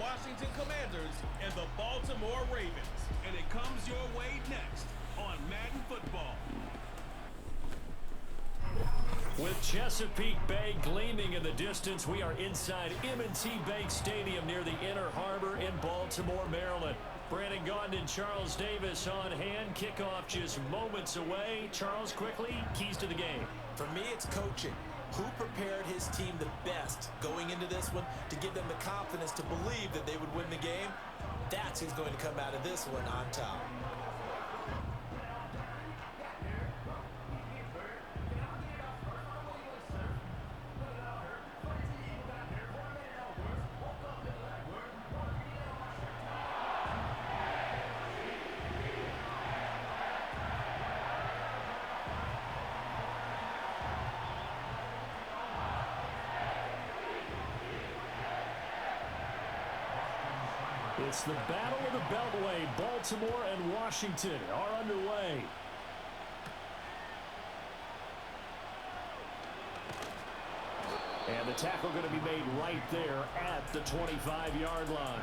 Washington Commanders and the Baltimore Ravens. And it comes your way next on Madden Football. With Chesapeake Bay gleaming in the distance, we are inside M&T Bank Stadium near the Inner Harbor in Baltimore, Maryland. Brandon Gaudin and Charles Davis on hand. Kickoff just moments away. Charles, quickly, keys to the game. For me, it's coaching. Who prepared his team the best going into this one to give them the confidence to believe that they would win the game? That's who's going to come out of this one on top. It's the Battle of the Beltway. Baltimore and Washington are underway. And the tackle going to be made right there at the 25-yard line.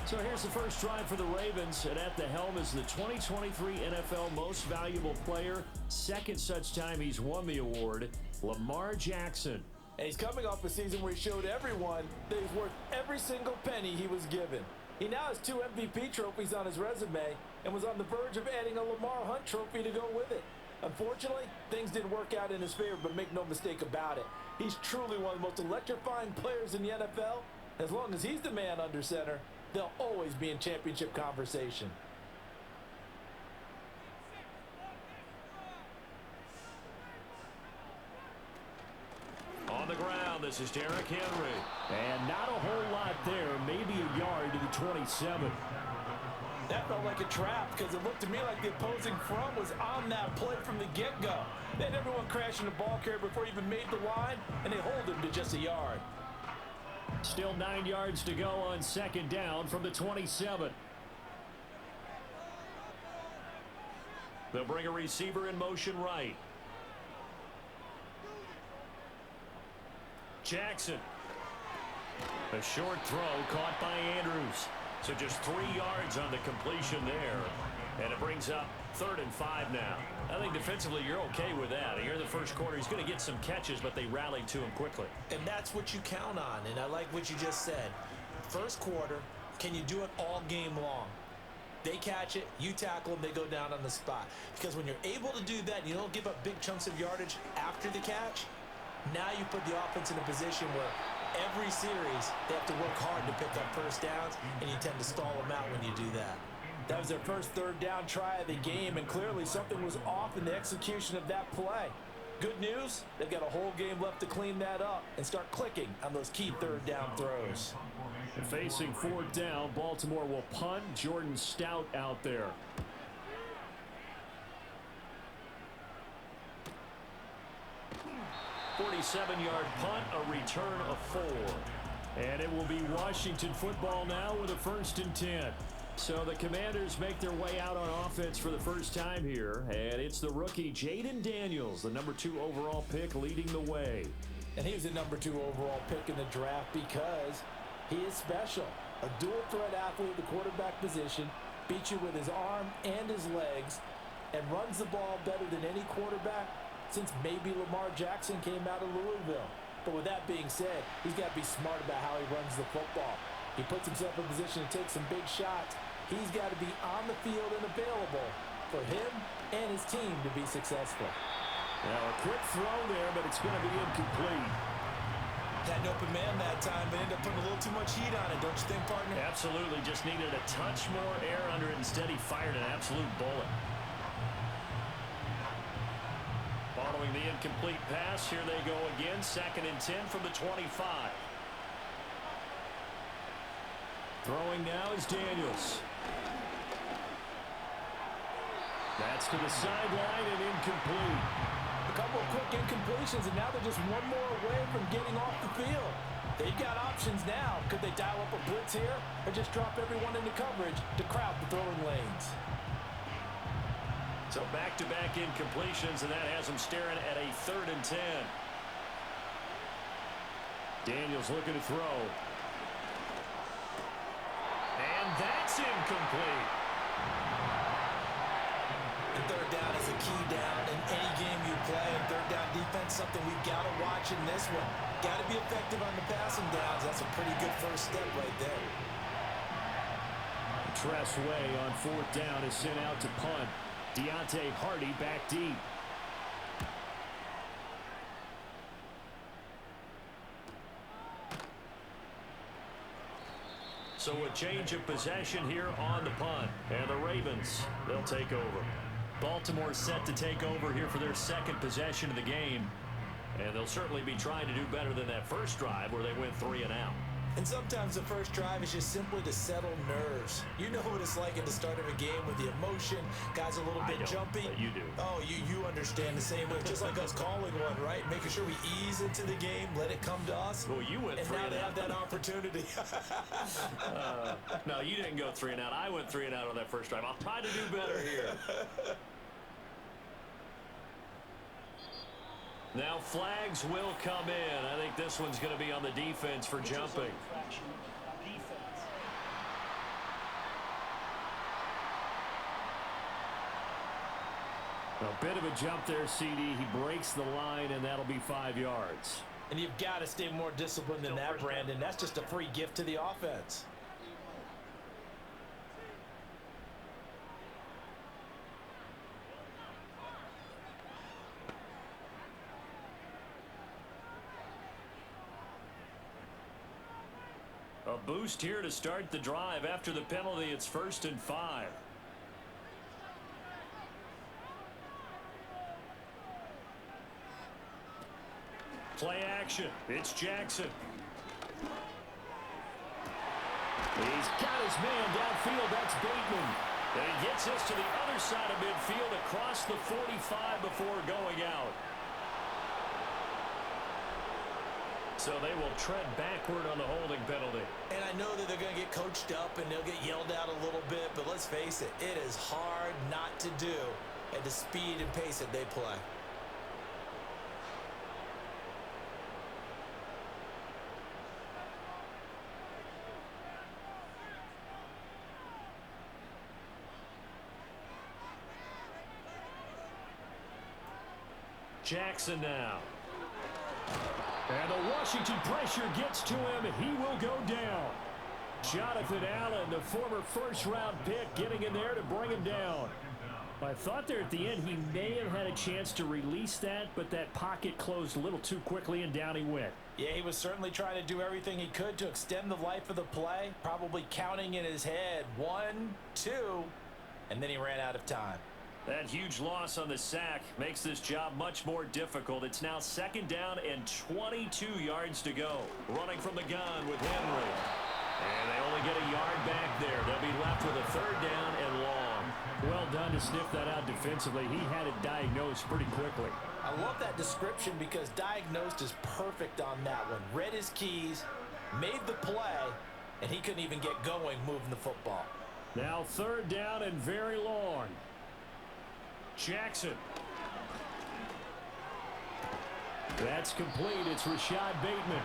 So here's the first drive for the Ravens, and at the helm is the 2023 NFL Most Valuable Player. Second such time he's won the award, Lamar Jackson. And he's coming off a season where he showed everyone that he's worth every single penny he was given. He now has 2 MVP trophies on his resume and was on the verge of adding a Lamar Hunt trophy to go with it. Unfortunately, things didn't work out in his favor, but make no mistake about it. He's truly one of the most electrifying players in the NFL. As long as he's the man under center, they'll always be in championship conversation. On the ground, this is Derrick Henry. And not a whole lot there, maybe a yard to the 27. That felt like a trap because it looked to me like the opposing front was on that play from the get-go. They had everyone crashing the ball carrier before he even made the line, and they hold him to just a yard. Still 9 yards to go on second down from the 27. They'll bring a receiver in motion right. Jackson. A short throw caught by Andrews. So just 3 yards on the completion there. And it brings up 3rd and 5 now. I think defensively you're okay with that. Here in the first quarter, he's going to get some catches, but they rallied to him quickly. And that's what you count on, and I like what you just said. First quarter, can you do it all game long? They catch it, you tackle them, they go down on the spot. Because when you're able to do that, and you don't give up big chunks of yardage after the catch, now you put the offense in a position where every series they have to work hard to pick up first downs, and you tend to stall them out when you do that. That was their first 3rd down try of the game, and clearly something was off in the execution of that play. Good news, they've got a whole game left to clean that up and start clicking on those key 3rd down throws. Facing 4th down, Baltimore will punt. Jordan Stout out there. A 47-yard punt, a return of 4. And it will be Washington football now with a 1st and 10. So the Commanders make their way out on offense for the first time here. And it's the rookie Jaden Daniels, the number 2 overall pick, leading the way. And he was the number 2 overall pick in the draft because he is special. A dual threat athlete at the quarterback position, beats you with his arm and his legs, and runs the ball better than any quarterback since maybe Lamar Jackson came out of Louisville. But with that being said, he's got to be smart about how he runs the football. He puts himself in position to take some big shots. He's got to be on the field and available for him and his team to be successful. Now a quick throw there, but it's going to be incomplete. Had an open man that time, but ended up putting a little too much heat on it, don't you think, partner? Absolutely. Just needed a touch more air under it. Instead, he fired an absolute bullet. Following the incomplete pass, here they go again. 2nd and 10 from the 25. Throwing now is Daniels. That's to the sideline and incomplete. A couple of quick incompletions, and now they're just one more away from getting off the field. They've got options now. Could they dial up a blitz here or just drop everyone into coverage to crowd the throwing lanes? So back-to-back incompletions, and that has them staring at a 3rd and 10. Daniels looking to throw. And that's incomplete. And third down is a key down in any game you play. And third down defense, something we've got to watch in this one. Got to be effective on the passing downs. That's a pretty good first step right there. Tress Way on fourth down is sent out to punt. Deontay Hardy back deep. So a change of possession here on the punt. And the Ravens, they'll take over. Baltimore set to take over here for their second possession of the game. And they'll certainly be trying to do better than that first drive where they went 3 and out. And sometimes the first drive is just simply to settle nerves. You know what it's like at the start of a game with the emotion. Guys a little bit jumpy. But you do. Oh, you understand the same way. Just like us calling one, right? Making sure we ease into the game, let it come to us. Well, you went 3 and out. And now they have that opportunity. No, you didn't go 3 and out. I went 3 and out on that first drive. I'll try to do better here. Now flags will come in. I think this one's going to be on the defense for jumping. A bit of a jump there, CD. He breaks the line, and that'll be 5 yards. And you've got to stay more disciplined than that, Brandon. That's just a free gift to the offense. A boost here to start the drive. After the penalty, it's 1st and 5. Play action. It's Jackson. He's got his man downfield. That's Bateman. And he gets this to the other side of midfield across the 45 before going out. So they will tread backward on the holding penalty. And I know that they're going to get coached up and they'll get yelled at a little bit, but let's face it, it is hard not to do at the speed and pace that they play. Jackson now. And the Washington pressure gets to him. He will go down. Jonathan Allen, the former first-round pick, getting in there to bring him down. I thought there at the end he may have had a chance to release that, but that pocket closed a little too quickly, and down he went. Yeah, he was certainly trying to do everything he could to extend the life of the play, probably counting in his head 1, 2, and then he ran out of time. That huge loss on the sack makes this job much more difficult. It's now 2nd down and 22 yards to go. Running from the gun with Henry. And they only get a yard back there. They'll be left with a 3rd down and long. Well done to sniff that out defensively. He had it diagnosed pretty quickly. I love that description because diagnosed is perfect on that one. Read his keys, made the play, and he couldn't even get going moving the football. Now 3rd down and very long. Jackson. That's complete. It's Rashad Bateman.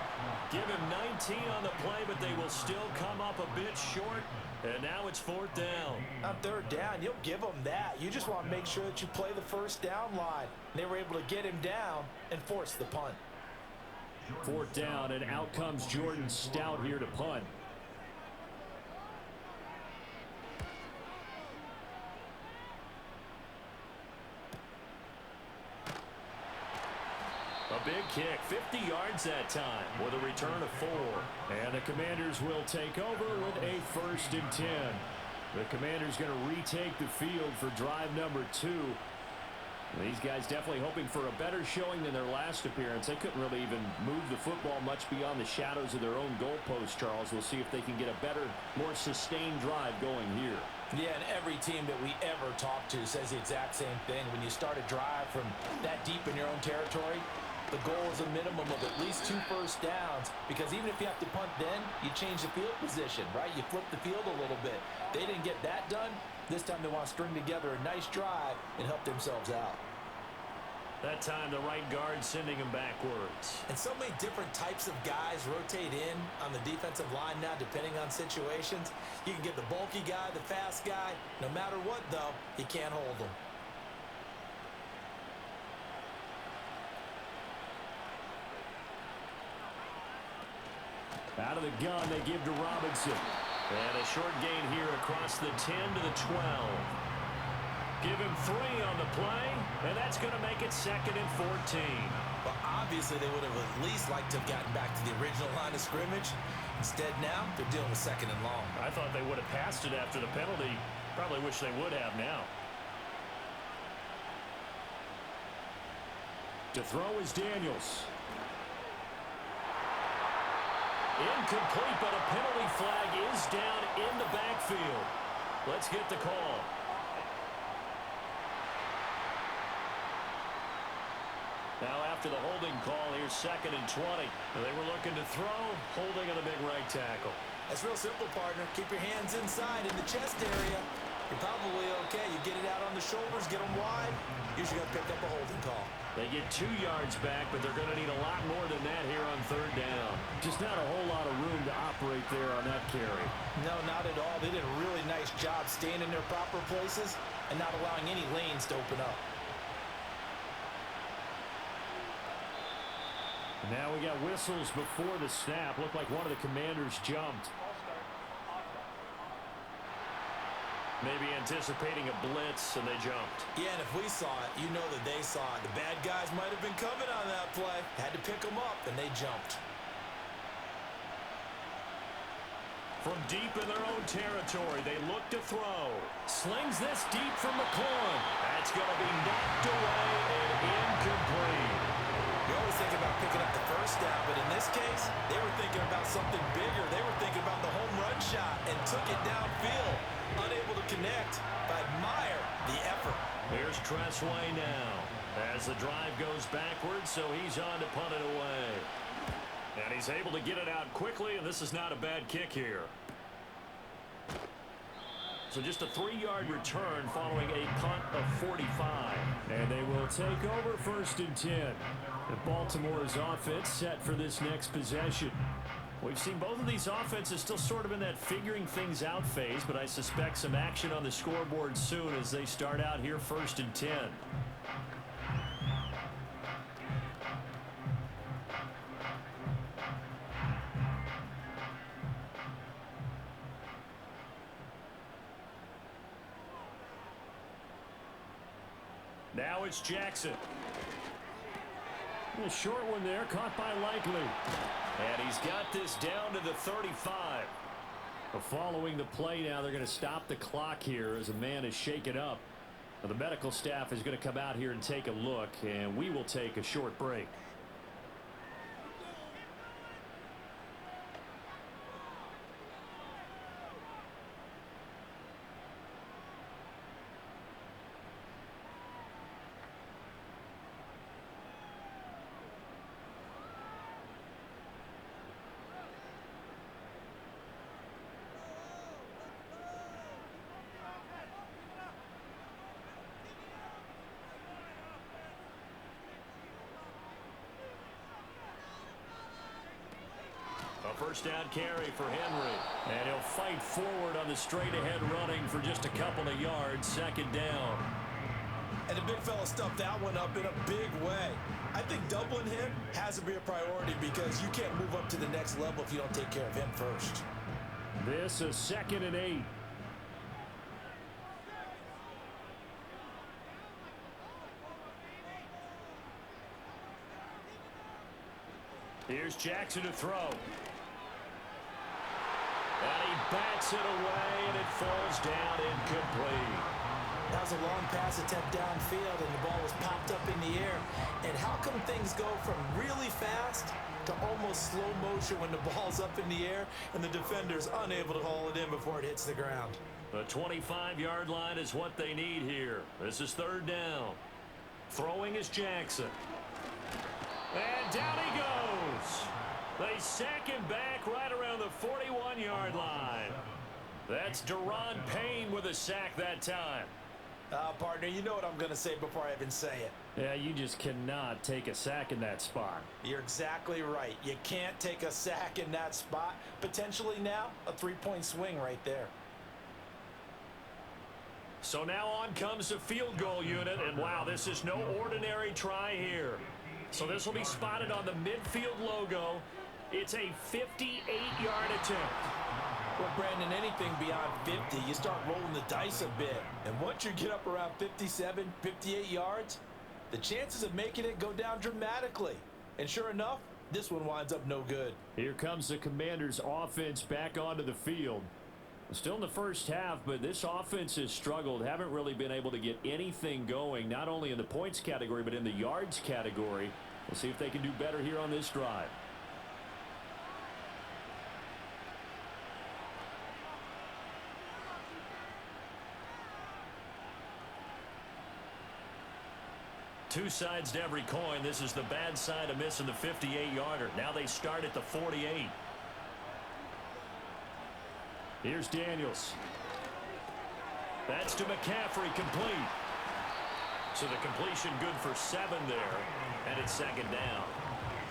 Give him 19 on the play, but they will still come up a bit short. And now it's 4th down. On 3rd down, you'll give them that. You just want to make sure that you play the first down line. They were able to get him down and force the punt. 4th down, and out comes Jordan Stout here to punt. A big kick, 50 yards that time with a return of 4. And the Commanders will take over with a 1st and 10. The Commanders going to retake the field for drive number 2. These guys definitely hoping for a better showing than their last appearance. They couldn't really even move the football much beyond the shadows of their own goalpost, Charles. We'll see if they can get a better, more sustained drive going here. Yeah, and every team that we ever talk to says the exact same thing. When you start a drive from that deep in your own territory, the goal is a minimum of at least 2 first downs, because even if you have to punt then, you change the field position, right? You flip the field a little bit. They didn't get that done. This time they want to string together a nice drive and help themselves out. That time the right guard sending him backwards. And so many different types of guys rotate in on the defensive line now, depending on situations. You can get the bulky guy, the fast guy. No matter what, though, you can't hold them. Out of the gun, they give to Robinson. And a short gain here across the 10 to the 12. Give him 3 on the play, and that's going to make it 2nd and 14. Well, obviously, they would have at least liked to have gotten back to the original line of scrimmage. Instead, now, they're dealing with 2nd and long. I thought they would have passed it after the penalty. Probably wish they would have now. To throw is Daniels. Incomplete, but a penalty flag is down in the backfield. Let's get the call. Now after the holding call, here's 2nd and 20. They were looking to throw, holding on the big right tackle. That's real simple, partner. Keep your hands inside in the chest area. You're probably okay. You get it out on the shoulders, get them wide. Usually going to pick up a holding call. They get 2 yards back, but they're going to need a lot more than that here on 3rd down. Just not a whole lot of room to operate there on that carry. No, not at all. They did a really nice job staying in their proper places and not allowing any lanes to open up. Now we got whistles before the snap. Looked like one of the Commanders jumped. Maybe anticipating a blitz, and they jumped. Yeah, and if we saw it, you know that they saw it. The bad guys might have been coming on that play. Had to pick them up, and they jumped. From deep in their own territory, they look to throw. Slings this deep from McLaurin. That's going to be knocked away and incomplete. You always think about picking up the first down, but in this case, they were thinking about something bigger. They were thinking about the home run shot and took it downfield. Unable to connect, but admire the effort. Here's Tressway now as the drive goes backwards, so he's on to punt it away. And he's able to get it out quickly, and this is not a bad kick here. So just a 3-yard return following a punt of 45. And they will take over 1st and 10. And Baltimore's offense set for this next possession. We've seen both of these offenses still sort of in that figuring things out phase, but I suspect some action on the scoreboard soon as they start out here 1st and 10. Now it's Jackson. A short one there, caught by Likely. And he's got this down to the 35. Following the play now, they're going to stop the clock here as a man is shaken up. The medical staff is going to come out here and take a look, and we will take a short break. First down carry for Henry. And he'll fight forward on the straight-ahead running for just a couple of yards. 2nd down. And the big fella stuffed that one up in a big way. I think doubling him has to be a priority because you can't move up to the next level if you don't take care of him first. This is 2nd and 8. Here's Jackson to throw. And he bats it away, and it falls down incomplete. That was a long pass attempt downfield, and the ball was popped up in the air. And how come things go from really fast to almost slow motion when the ball's up in the air and the defender's unable to haul it in before it hits the ground? The 25-yard line is what they need here. This is 3rd down. Throwing is Jackson. And down he goes. They sack him back right around the 41-yard line. That's Deron Payne with a sack that time. Partner, you know what I'm going to say before I even say it. Yeah, you just cannot take a sack in that spot. You're exactly right. You can't take a sack in that spot. Potentially now, a 3-point swing right there. So now on comes the field goal unit, and wow, this is no ordinary try here. So this will be spotted on the midfield logo. It's a 58-yard attempt. Well, Brandon, anything beyond 50, you start rolling the dice a bit. And once you get up around 57, 58 yards, the chances of making it go down dramatically. And sure enough, this one winds up no good. Here comes the Commanders' offense back onto the field. Still in the first half, but this offense has struggled. Haven't really been able to get anything going, not only in the points category, but in the yards category. We'll see if they can do better here on this drive. Two sides to every coin. This is the bad side of missing the 58-yarder. Now they start at the 48. Here's Daniels. That's to McCaffrey, complete. So the completion good for 7 there, and it's second down.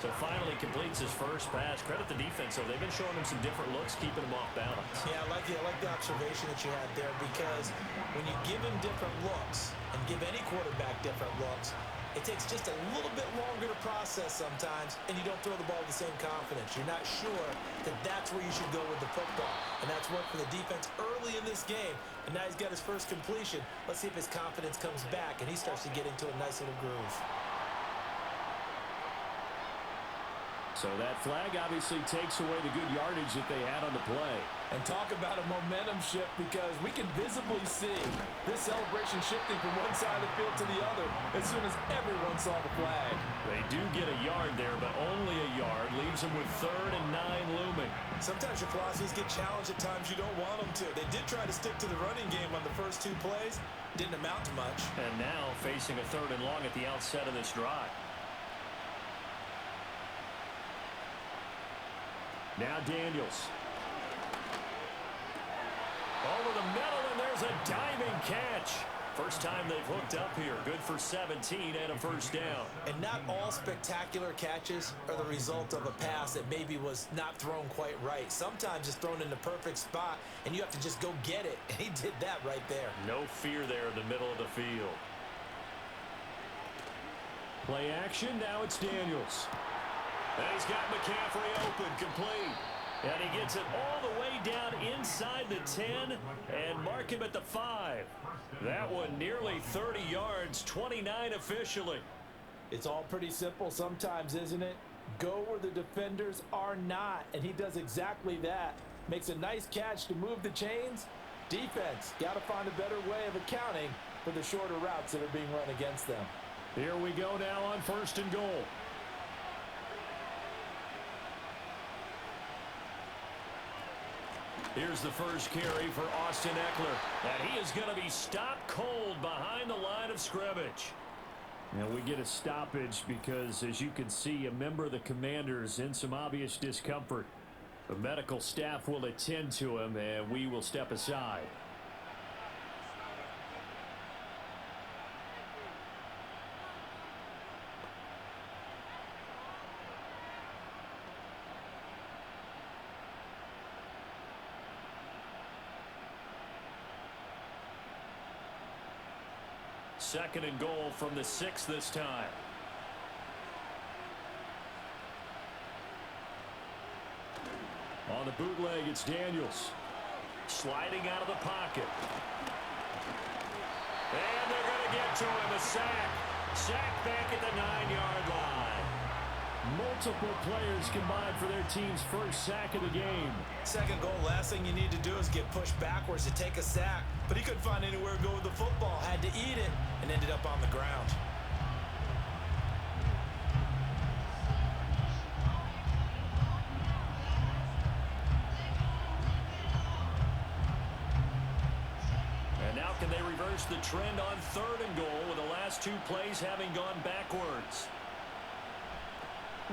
So finally completes his first pass. Credit the defense, though. They've been showing him some different looks, keeping him off balance. Yeah, I like the observation that you had there, because when you give him different looks and give any quarterback different looks, it takes just a little bit longer to process sometimes, and you don't throw the ball with the same confidence. You're not sure that that's where you should go with the football, and that's worked for the defense early in this game, and now he's got his first completion. Let's see if his confidence comes back, and he starts to get into a nice little groove. So that flag obviously takes away the good yardage that they had on the play. And talk about a momentum shift, because we can visibly see this celebration shifting from one side of the field to the other as soon as everyone saw the flag. They do get a yard there, but only a yard. Leaves them with 3rd and 9 looming. Sometimes your philosophies get challenged at times you don't want them to. They did try to stick to the running game on the first 2 plays. Didn't amount to much. And now facing a 3rd and long at the outset of this drive. Now Daniels. Over the middle, and there's a diving catch. First time they've hooked up here. Good for 17 and a first down. And not all spectacular catches are the result of a pass that maybe was not thrown quite right. Sometimes it's thrown in the perfect spot, and you have to just go get it. And he did that right there. No fear there in the middle of the field. Play action. Now it's Daniels. And he's got McCaffrey open, complete. And he gets it all the way down inside the 10 and mark him at the 5. That one nearly 30 yards, 29 officially. It's all pretty simple sometimes, isn't it? Go where the defenders are not, and he does exactly that. Makes a nice catch to move the chains. Defense, got to find a better way of accounting for the shorter routes that are being run against them. Here we go now on 1st and goal. Here's the first carry for Austin Eckler. And he is going to be stopped cold behind the line of scrimmage. And we get a stoppage because, as you can see, a member of the Commanders in some obvious discomfort. The medical staff will attend to him, and we will step aside. Second and goal from the 6 this time. On the bootleg, it's Daniels. Sliding out of the pocket. And they're going to get to him. A sack. Sack back at the 9-yard line. Multiple players combined for their team's first sack of the game. Second goal, last thing you need to do is get pushed backwards to take a sack. But he couldn't find anywhere to go with the football. Had to eat it and ended up on the ground. And now can they reverse the trend on 3rd and goal with the last 2 plays having gone backwards?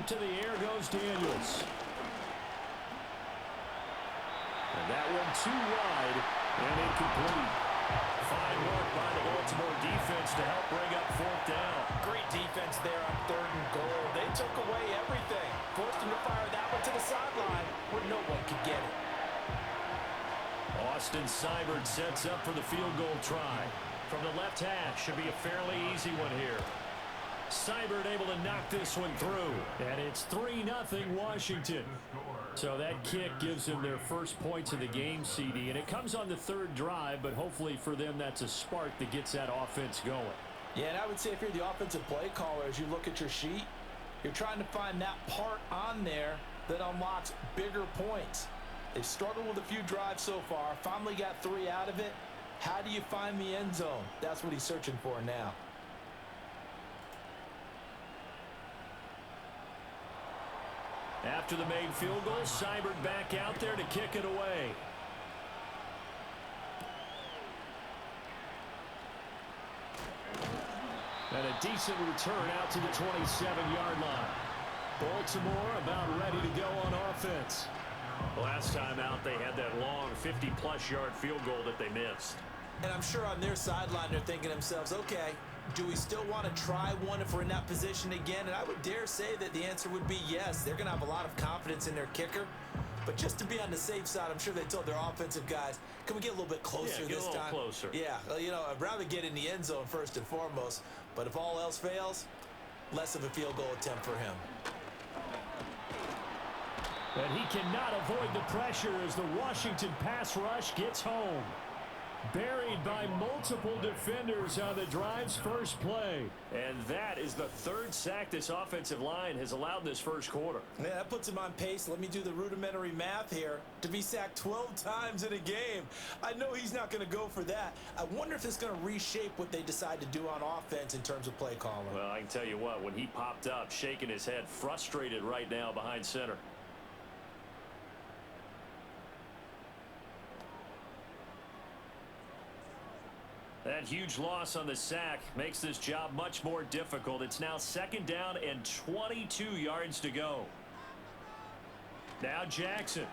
To the air goes Daniels. And that one too wide and incomplete. Fine work by the Baltimore defense to help bring up fourth down. Great defense there on 3rd and goal. They took away everything. Forced him to fire that one to the sideline where no one could get it. Austin Seibert sets up for the field goal try. From the left hash, should be a fairly easy one here. Seibert able to knock this one through. And it's 3-0 Washington. So that kick gives them their first points of the game, CD. And it comes on the 3rd drive, but hopefully for them that's a spark that gets that offense going. Yeah, and I would say if you're the offensive play caller, as you look at your sheet, you're trying to find that part on there that unlocks bigger points. They've struggled with a few drives so far, finally got 3 out of it. How do you find the end zone? That's what he's searching for now. After the made field goal, Seibert back out there to kick it away. And a decent return out to the 27-yard line. Baltimore about ready to go on offense. Last time out, they had that long 50-plus yard field goal that they missed. And I'm sure on their sideline they're thinking to themselves, okay, do we still want to try one if we're in that position again? And I would dare say that the answer would be yes. They're going to have a lot of confidence in their kicker. But just to be on the safe side, I'm sure they told their offensive guys, can we get a little bit closer this time? Get a little closer. Yeah, well, you know, I'd rather get in the end zone first and foremost. But if all else fails, less of a field goal attempt for him. And he cannot avoid the pressure as the Washington pass rush gets home. Buried by multiple defenders on the drive's first play. And that is the 3rd sack this offensive line has allowed this first quarter. Yeah, that puts him on pace. Let me do the rudimentary math here. To be sacked 12 times in a game. I know he's not going to go for that. I wonder if it's going to reshape what they decide to do on offense in terms of play calling. Well, I can tell you what, when he popped up, shaking his head, frustrated right now behind center. That huge loss on the sack makes this job much more difficult. It's now 2nd down and 22 yards to go. Now Jackson.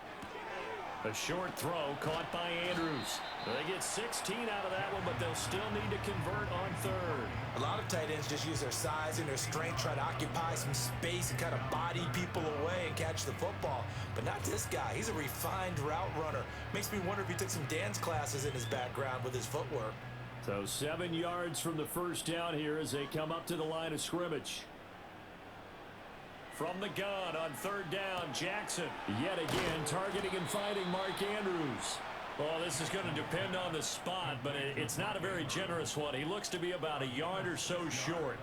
A short throw caught by Andrews. They get 16 out of that one, but they'll still need to convert on 3rd. A lot of tight ends just use their size and their strength, try to occupy some space and kind of body people away and catch the football. But not this guy. He's a refined route runner. Makes me wonder if he took some dance classes in his background with his footwork. So 7 yards from the first down here as they come up to the line of scrimmage. From the gun on 3rd down, Jackson. Yet again, targeting and finding Mark Andrews. Well, this is going to depend on the spot, but it's not a very generous one. He looks to be about a yard or so short.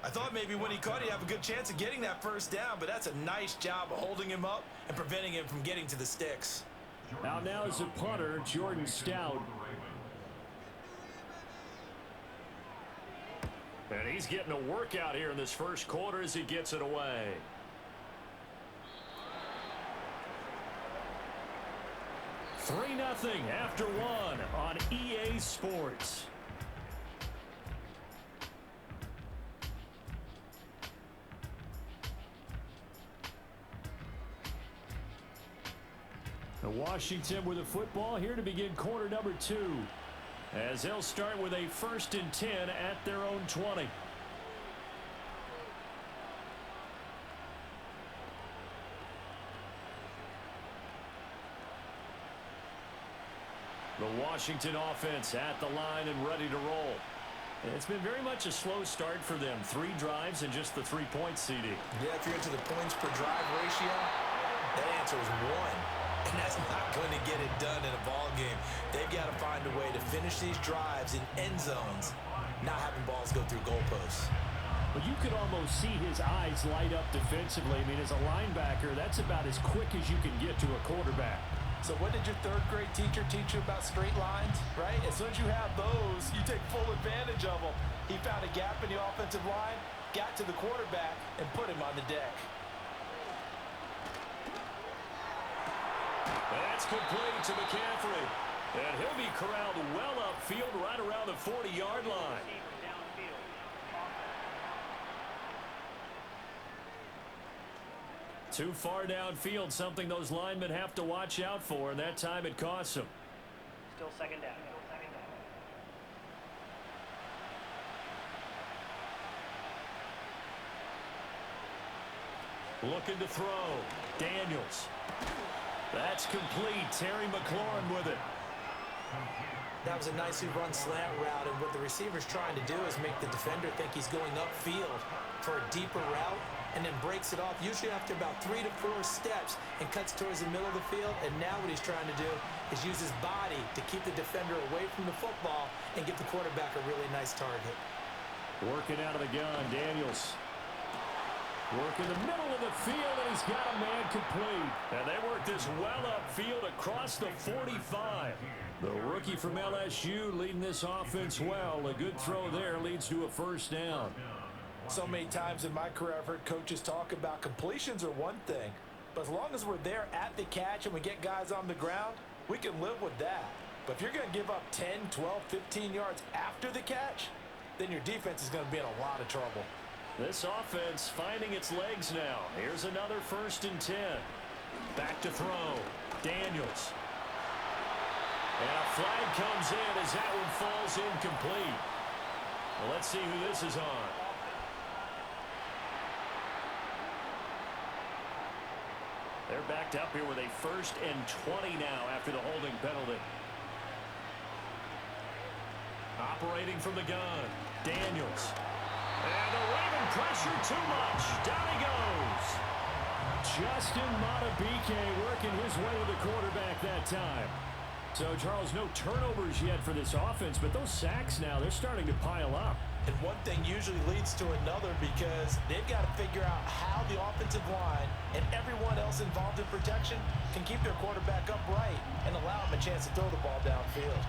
I thought maybe when he caught, he'd have a good chance of getting that first down, but that's a nice job of holding him up and preventing him from getting to the sticks. Out now is a punter, Jordan Stout. And he's getting a workout here in this first quarter as he gets it away. Three 0 after one on EA Sports. Washington with the football here to begin quarter number 2. As they'll start with a 1st and 10 at their own 20. The Washington offense at the line and ready to roll. It's been very much a slow start for them. 3 drives and just the 3 points, CD. Yeah, if you're into the points per drive ratio, that answer is 1. And that's not going to get it done in a ball game. They've got to find a way to finish these drives in end zones, not having balls go through goalposts. Well, you could almost see his eyes light up defensively. I mean, as a linebacker, that's about as quick as you can get to a quarterback. So what did your 3rd grade teacher teach you about straight lines, right? As soon as you have those, you take full advantage of them. He found a gap in the offensive line, got to the quarterback, and put him on the deck. That's complete to McCaffrey. And he'll be corralled well upfield right around the 40-yard line. Too far downfield, something those linemen have to watch out for, and that time it costs them. Still 2nd down. Looking to throw. Daniels. That's complete. Terry McLaurin with it. That was a nicely run slant route, and what the receiver's trying to do is make the defender think he's going upfield for a deeper route, and then breaks it off, usually after about 3 to 4 steps, and cuts towards the middle of the field. And now what he's trying to do is use his body to keep the defender away from the football and get the quarterback a really nice target. Working out of the gun, Daniels. Working the middle of the field, and he's got a man complete. And they work this well upfield across the 45. The rookie from LSU leading this offense well. A good throw there leads to a first down. So many times in my career, I've heard coaches talk about completions are one thing, but as long as we're there at the catch and we get guys on the ground, we can live with that. But if you're going to give up 10, 12, 15 yards after the catch, then your defense is going to be in a lot of trouble. This offense finding its legs now. Here's another 1st and 10. Back to throw. Daniels. And a flag comes in as that one falls incomplete. Well, let's see who this is on. They're backed up here with a 1st and 20 now after the holding penalty. Operating from the gun. Daniels. And the Raven pressure too much. Down he goes. Justin Matabike working his way to the quarterback that time. So, Charles, no turnovers yet for this offense, but those sacks now, they're starting to pile up. And one thing usually leads to another because they've got to figure out how the offensive line and everyone else involved in protection can keep their quarterback upright and allow him a chance to throw the ball downfield.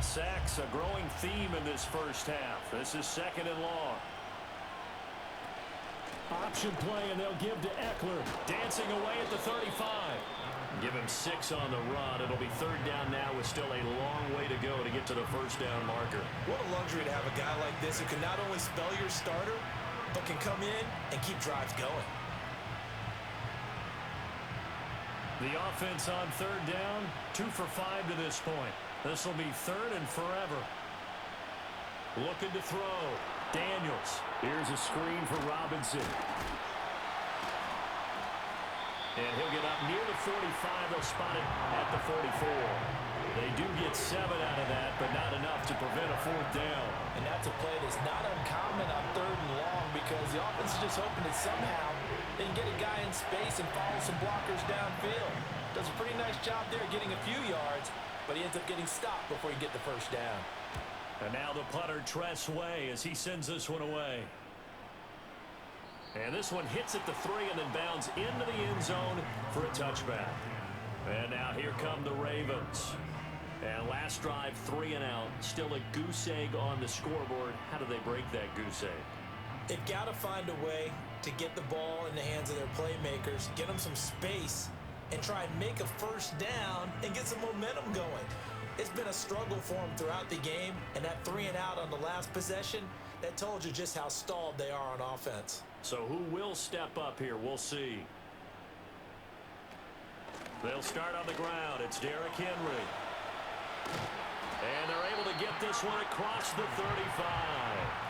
Sacks, a growing theme in this first half. This is 2nd and long. Option play, and they'll give to Eckler. Dancing away at the 35. Give him 6 on the run. It'll be 3rd down now with still a long way to go to get to the first down marker. What a luxury to have a guy like this who can not only spell your starter, but can come in and keep drives going. The offense on 3rd down, 2 for 5 to this point. This will be 3rd and forever. Looking to throw. Daniels. Here's a screen for Robinson. And he'll get up near the 45. They'll spot it at the 44. They do get 7 out of that, but not enough to prevent a 4th down. And that's a play that's not uncommon on 3rd and long because the offense is just hoping that somehow they can get a guy in space and follow some blockers downfield. Does a pretty nice job there getting a few yards, but he ends up getting stopped before you get the first down. And now the punter Tress Way as he sends this one away. And this one hits at the 3 and then bounds into the end zone for a touchback. And now here come the Ravens. And last drive, 3 and out. Still a goose egg on the scoreboard. How do they break that goose egg? They've got to find a way to get the ball in the hands of their playmakers, get them some space, and try and make a first down and get some momentum going. It's been a struggle for them throughout the game, and that 3 and out on the last possession, that told you just how stalled they are on offense. So who will step up here? We'll see. They'll start on the ground. It's Derrick Henry. And they're able to get this one across the 35.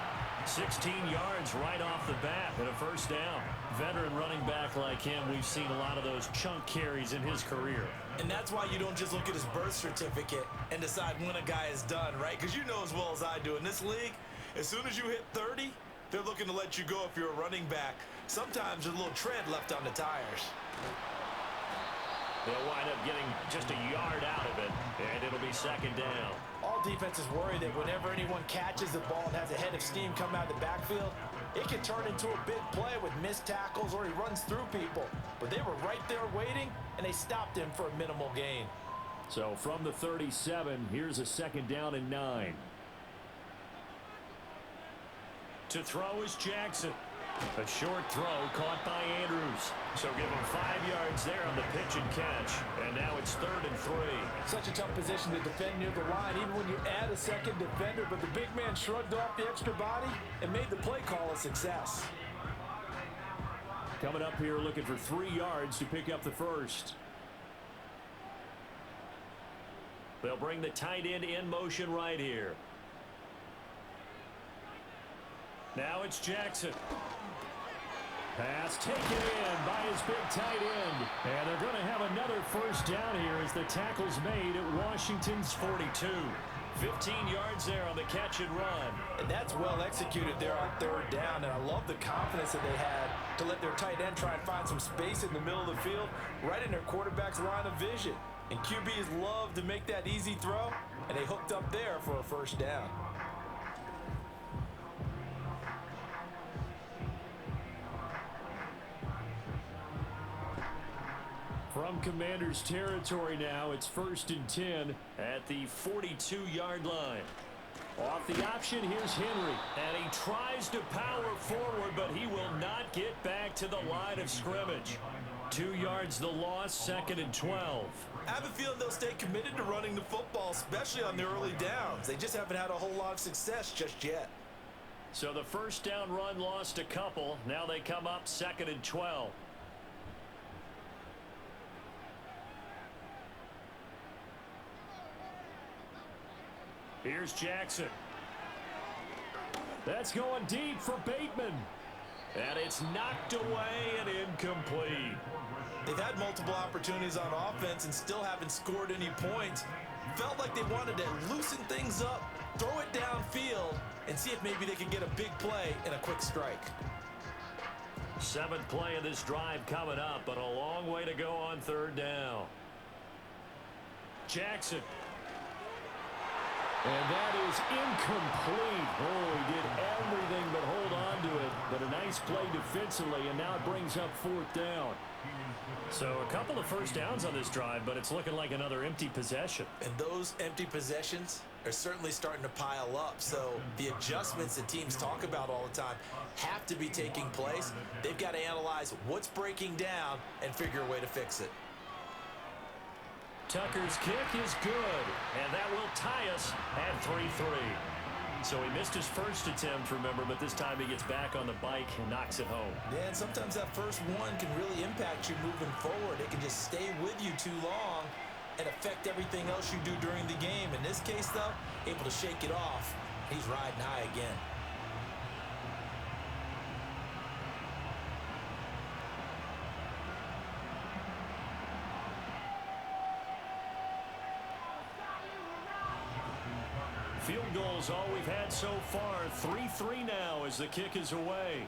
16 yards right off the bat and a first down. Veteran running back like him, we've seen a lot of those chunk carries in his career. And that's why you don't just look at his birth certificate and decide when a guy is done, right? Because you know as well as I do, in this league, as soon as you hit 30, they're looking to let you go if you're a running back. Sometimes there's a little tread left on the tires. They'll wind up getting just a yard out of it, and it'll be 2nd down. All defenses worry that whenever anyone catches the ball and has a head of steam come out of the backfield, it can turn into a big play with missed tackles or he runs through people. But they were right there waiting, and they stopped him for a minimal gain. So from the 37, here's a 2nd down and 9. To throw is Jackson. A short throw caught by Andrews. So give him 5 yards there on the pitch and catch. And now it's 3rd and 3. Such a tough position to defend near the line, even when you add a second defender. But the big man shrugged off the extra body and made the play call a success. Coming up here looking for 3 yards to pick up the first. They'll bring the tight end in motion right here. Now it's Jackson. Pass taken in by his big tight end. And they're going to have another first down here as the tackle's made at Washington's 42. 15 yards there on the catch and run. And that's well executed there on third down. And I love the confidence that they had to let their tight end try and find some space in the middle of the field, right in their quarterback's line of vision. And QBs love to make that easy throw, and they hooked up there for a first down. From Commanders territory now, it's 1st and 10 at the 42-yard line. Off the option, here's Henry. And he tries to power forward, but he will not get back to the line of scrimmage. 2 yards the loss, 2nd and 12. I have a feeling they'll stay committed to running the football, especially on their early downs. They just haven't had a whole lot of success just yet. So the first down run lost a couple. Now they come up 2nd and 12. Here's Jackson. That's going deep for Bateman. And it's knocked away and incomplete. They've had multiple opportunities on offense and still haven't scored any points. Felt like they wanted to loosen things up, throw it downfield, and see if maybe they could get a big play and a quick strike. 7th play of this drive coming up, but a long way to go on third down. Jackson. And that is incomplete. Oh, he did everything but hold on to it. But a nice play defensively, and now it brings up 4th down. So a couple of first downs on this drive, but it's looking like another empty possession. And those empty possessions are certainly starting to pile up. So the adjustments that teams talk about all the time have to be taking place. They've got to analyze what's breaking down and figure a way to fix it. Tucker's kick is good, and that will tie us at 3-3. So he missed his first attempt, remember, but this time he gets back on the bike and knocks it home. Yeah, and sometimes that first one can really impact you moving forward. It can just stay with you too long and affect everything else you do during the game. In this case, though, able to shake it off. He's riding high again. Field goals all we've had so far. 3-3 now as the kick is away.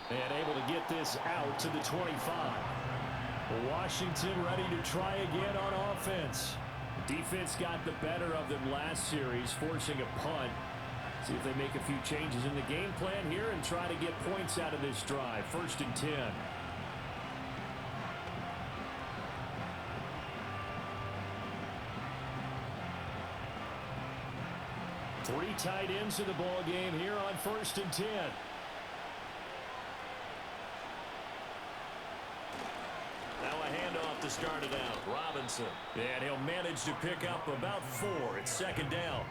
And able to get this out to the 25. Washington ready to try again on offense. Defense got the better of them last series, forcing a punt. See if they make a few changes in the game plan here and try to get points out of this drive. 1st and 10. Three tight ends in the ball game here on 1st and 10. Now a handoff to start it out. Robinson. And he'll manage to pick up about 4. It's 2nd down.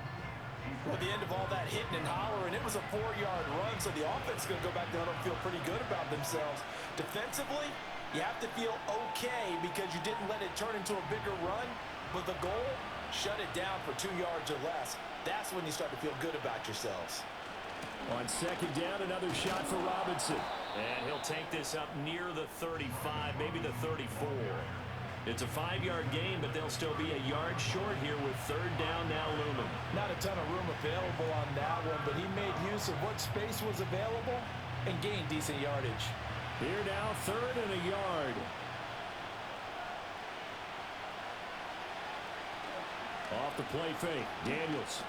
At the end of all that hitting and hollering, it was a 4-yard run, so the offense is going to go back there and feel pretty good about themselves. Defensively, you have to feel okay because you didn't let it turn into a bigger run. But the goal, shut it down for 2 yards or less. That's when you start to feel good about yourselves. On 2nd down, another shot for Robinson. And he'll take this up near the 35, maybe the 34. It's a 5-yard gain, but they'll still be a yard short here with 3rd down now looming. Not a ton of room available on that one, but he made use of what space was available and gained decent yardage. Here now, 3rd and a yard. Off the play fake, Daniels.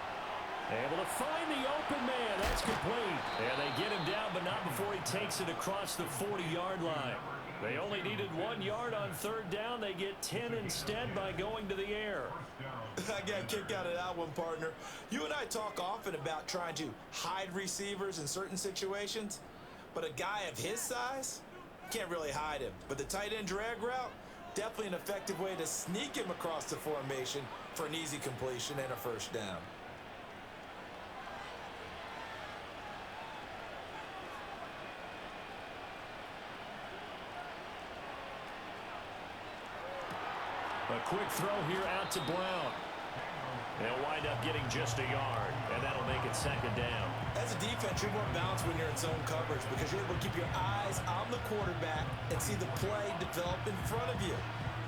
Able to find the open man. That's complete. And they get him down, but not before he takes it across the 40-yard line. They only needed 1 yard on 3rd down. They get 10 instead by going to the air. I got a kick out of that one, partner. You and I talk often about trying to hide receivers in certain situations, but a guy of his size can't really hide him. But the tight end drag route, definitely an effective way to sneak him across the formation for an easy completion and a first down. A quick throw here out to Brown. They'll wind up getting just a yard, and that'll make it second down. As a defense, you're more balanced when you're in zone coverage because you're able to keep your eyes on the quarterback and see the play develop in front of you.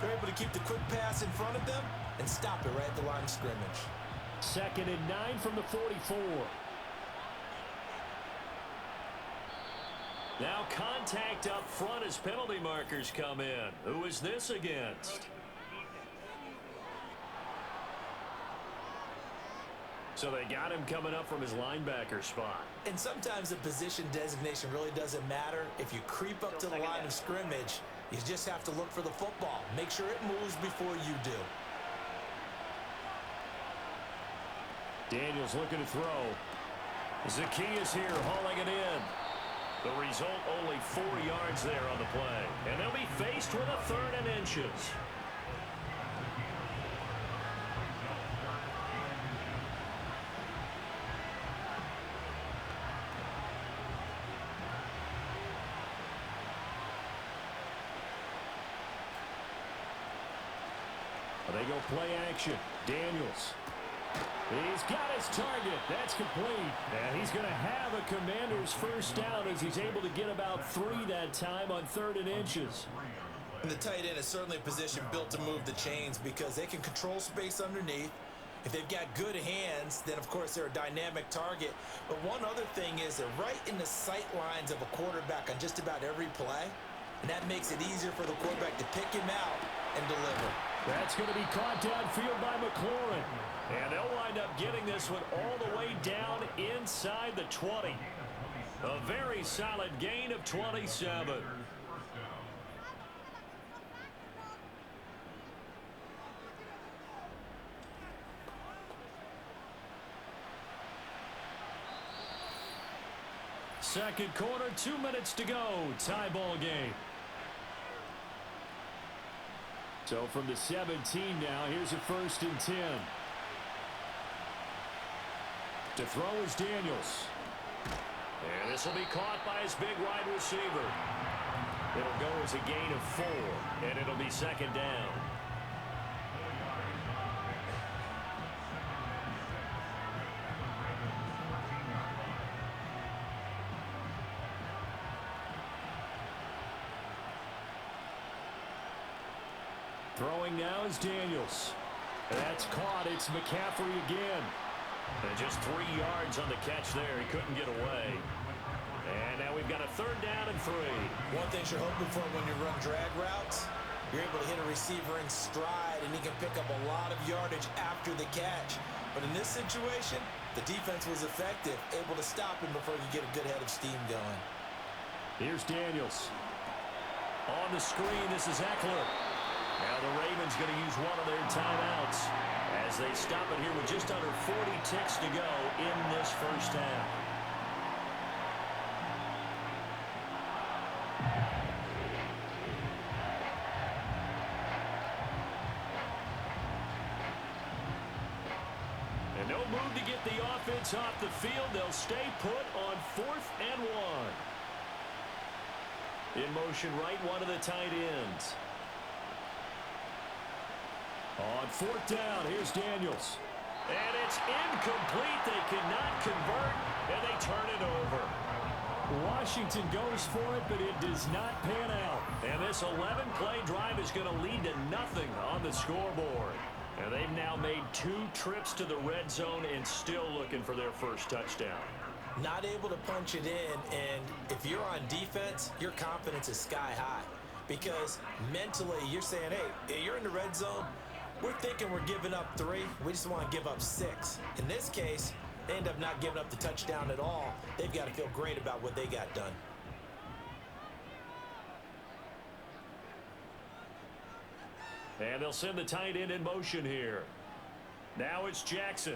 You're able to keep the quick pass in front of them and stop it right at the line of scrimmage. 2nd and 9 from the 44. Now contact up front as penalty markers come in. Who is this against? So they got him coming up from his linebacker spot. And sometimes the position designation really doesn't matter. If you creep up to the line of scrimmage, you just have to look for the football. Make sure it moves before you do. Daniels looking to throw. Zacchaeus here hauling it in. The result, only 4 yards there on the play. And they'll be faced with a 3rd and inches. They go play action. Daniels. He's got his target. That's complete. And he's going to have a Commander's first down as he's able to get about 3 that time on 3rd and inches. And the tight end is certainly a position built to move the chains because they can control space underneath. If they've got good hands, then of course they're a dynamic target. But one other thing is they're right in the sight lines of a quarterback on just about every play. And that makes it easier for the quarterback to pick him out and deliver. That's going to be caught downfield by McLaurin. And they'll wind up getting this one all the way down inside the 20. A very solid gain of 27. Second quarter, 2 minutes to go. Tie ball game. So from the 17 now, here's a 1st and 10. To throw is Daniels. And this will be caught by his big wide receiver. It'll go as a gain of 4, and it'll be 2nd down. Throwing now is Daniels. That's caught. It's McCaffrey again. And just 3 yards on the catch there. He couldn't get away. And now we've got a 3rd down and 3. One thing you're hoping for when you run drag routes, you're able to hit a receiver in stride, and he can pick up a lot of yardage after the catch. But in this situation, the defense was effective, able to stop him before you get a good head of steam going. Here's Daniels. On the screen, this is Eckler. Now the Ravens going to use one of their timeouts as they stop it here with just under 40 ticks to go in this first half. And no move to get the offense off the field. They'll stay put on 4th and 1. In motion right, one of the tight ends. On 4th down, here's Daniels. And it's incomplete. They cannot convert, and they turn it over. Washington goes for it, but it does not pan out. And this 11-play drive is going to lead to nothing on the scoreboard. And they've now made 2 trips to the red zone and still looking for their first touchdown. Not able to punch it in, and if you're on defense, your confidence is sky high. Because mentally, you're saying, hey, you're in the red zone. We're thinking we're giving up 3. We just want to give up 6. In this case, they end up not giving up the touchdown at all. They've got to feel great about what they got done. And they'll send the tight end in motion here. Now it's Jackson.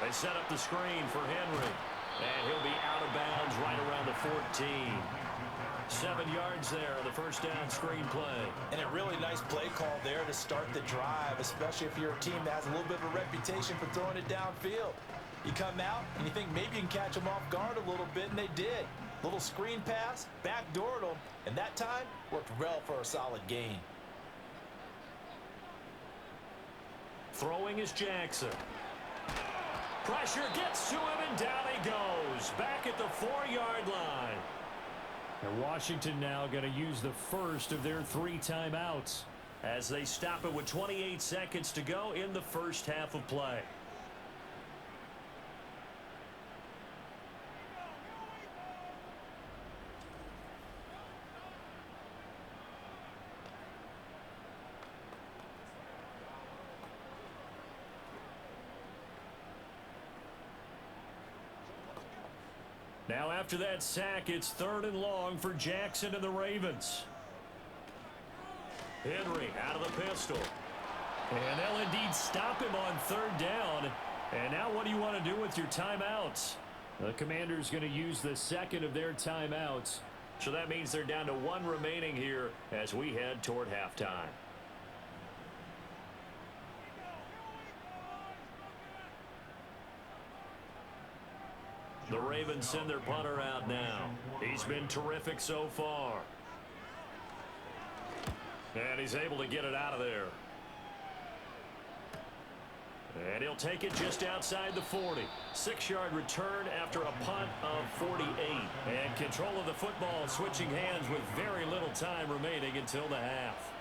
They set up the screen for Henry. And he'll be out of bounds right around the 14. 7 yards there on the first down screen play. And a really nice play call there to start the drive, especially if you're a team that has a little bit of a reputation for throwing it downfield. You come out and you think maybe you can catch them off guard a little bit, and they did. Little screen pass, backdoored them, and that time worked well for a solid gain. Throwing is Jackson. Pressure gets to him, and down he goes. Back at the 4-yard line. And Washington now going to use the first of their 3 timeouts as they stop it with 28 seconds to go in the first half of play. Now after that sack, it's 3rd and long for Jackson and the Ravens. Henry out of the pistol. And they'll indeed stop him on 3rd down. And now what do you want to do with your timeouts? The Commanders going to use the second of their timeouts. So that means they're down to 1 remaining here as we head toward halftime. The Ravens send their punter out now. He's been terrific so far. And he's able to get it out of there. And he'll take it just outside the 40. 6-yard return after a punt of 48. And control of the football switching hands with very little time remaining until the half.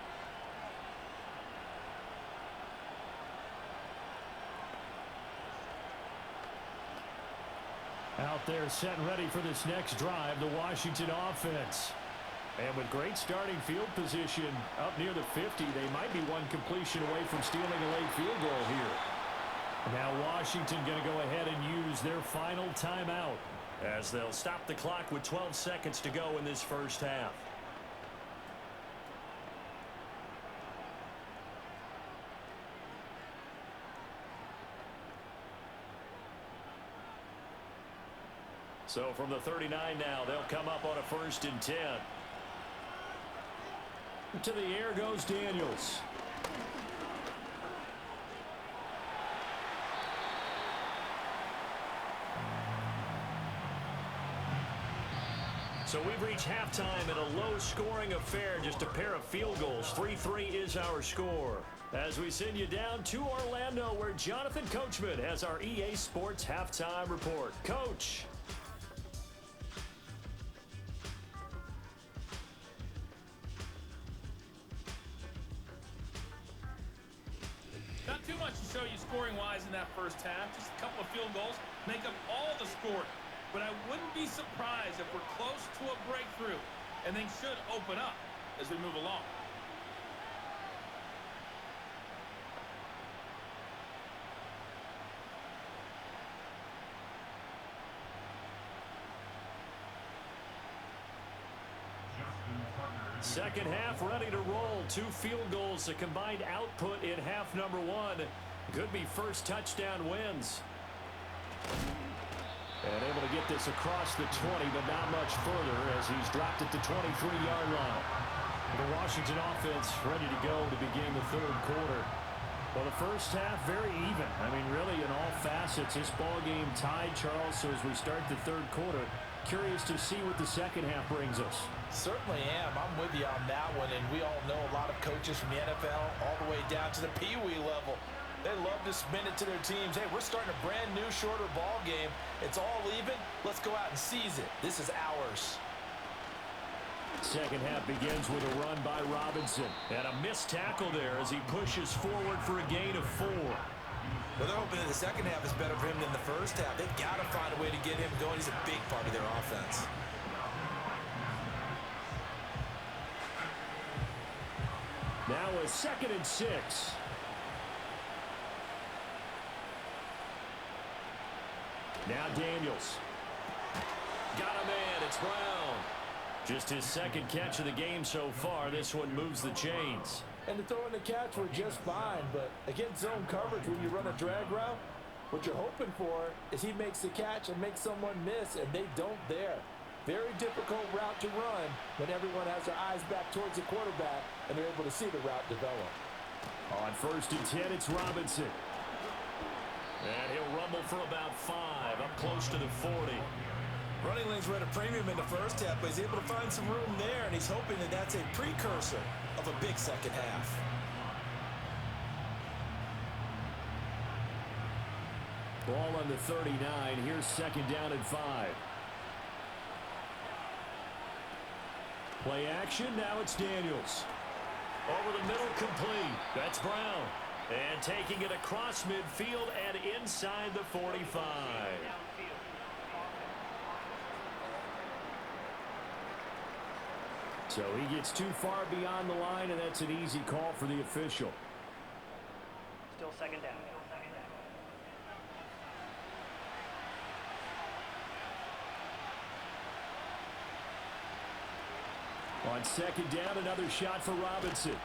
Out there set and ready for this next drive, the Washington offense. And with great starting field position up near the 50, they might be one completion away from stealing a late field goal here. Now Washington going to go ahead and use their final timeout as they'll stop the clock with 12 seconds to go in this first half. So from the 39 now, they'll come up on a 1st and 10. To the air goes Daniels. So we've reached halftime in a low-scoring affair, just a pair of field goals. 3-3 is our score. As we send you down to Orlando, where Jonathan Coachman has our EA Sports halftime report. Coach. Not too much to show you scoring-wise in that first half. Just a couple of field goals make up all the scoring. But I wouldn't be surprised if we're close to a breakthrough, and things should open up as we move along. Second half ready to roll. 2 field goals, a combined output in half number 1. Could be first touchdown wins. And able to get this across the 20, but not much further as he's dropped it to 23-yard line. The Washington offense ready to go to begin the 3rd quarter. Well, the first half very even. I mean, really in all facets, this ball game tied, Charles. So as we start the 3rd quarter, curious to see what the second half brings us. Certainly am. I'm with you on that one. And we all know a lot of coaches from the NFL all the way down to the Pee Wee level. They love to spin it to their teams. Hey, we're starting a brand new, shorter ball game. It's all even. Let's go out and seize it. This is ours. Second half begins with a run by Robinson. And a missed tackle there as he pushes forward for a gain of 4. Well, they're hoping that the second half is better for him than the first half. They've got to find a way to get him going. He's a big part of their offense. Now a 2nd and 6. Now Daniels. Got a man. It's Brown. Just his 2nd catch of the game so far. This one moves the chains. And the throw and the catch were just fine, but against zone coverage, when you run a drag route, what you're hoping for is he makes the catch and makes someone miss, and they don't there. Very difficult route to run when everyone has their eyes back towards the quarterback and they're able to see the route develop. On 1st and 10, it's Robinson. And he'll rumble for about 5, up close to the 40. Running lanes were at a premium in the first half, but he's able to find some room there, and he's hoping that that's a precursor of a big second half. Ball on the 39. Here's second down and 5. Play action. Now it's Daniels. Over the middle, complete. That's Brown. And taking it across midfield and inside the 45. So he gets too far beyond the line, and that's an easy call for the official. Still second down. On second down, another shot for Robinson.